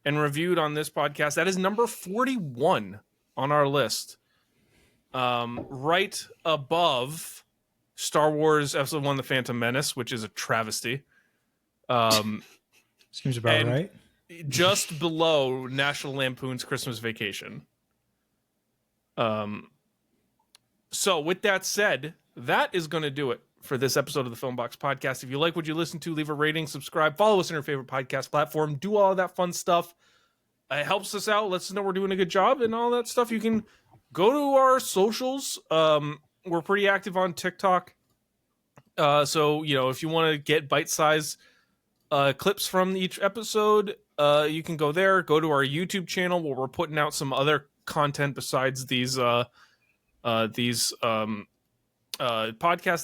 and reviewed on this podcast, that is number 41 on our list. Right above Star Wars Episode 1, The Phantom Menace, which is a travesty. Seems about right. Just below National Lampoon's Christmas Vacation. So with that said, that is going to do it for this episode of the Filmbox Podcast. If you like what you listen to, leave a rating, subscribe, follow us on your favorite podcast platform, do all of that fun stuff. It helps us out, lets us know we're doing a good job and all that stuff. You can go to our socials. We're pretty active on TikTok. So, if you want to get bite-sized clips from each episode, you can go there. Go to our YouTube channel where we're putting out some other content besides these podcast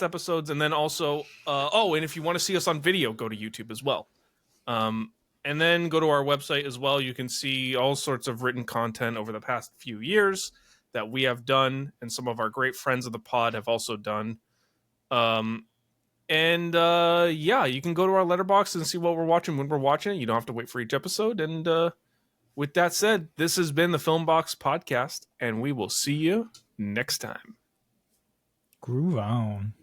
episodes. And then also, and if you want to see us on video, go to YouTube as well. And then go to our website as well. You can see all sorts of written content over the past few years that we have done, and some of our great friends of the pod have also done. You can go to our Letterboxd and see what we're watching when we're watching it. You don't have to wait for each episode. And with that said, this has been the Filmbox Podcast, and we will see you next time. Groove on.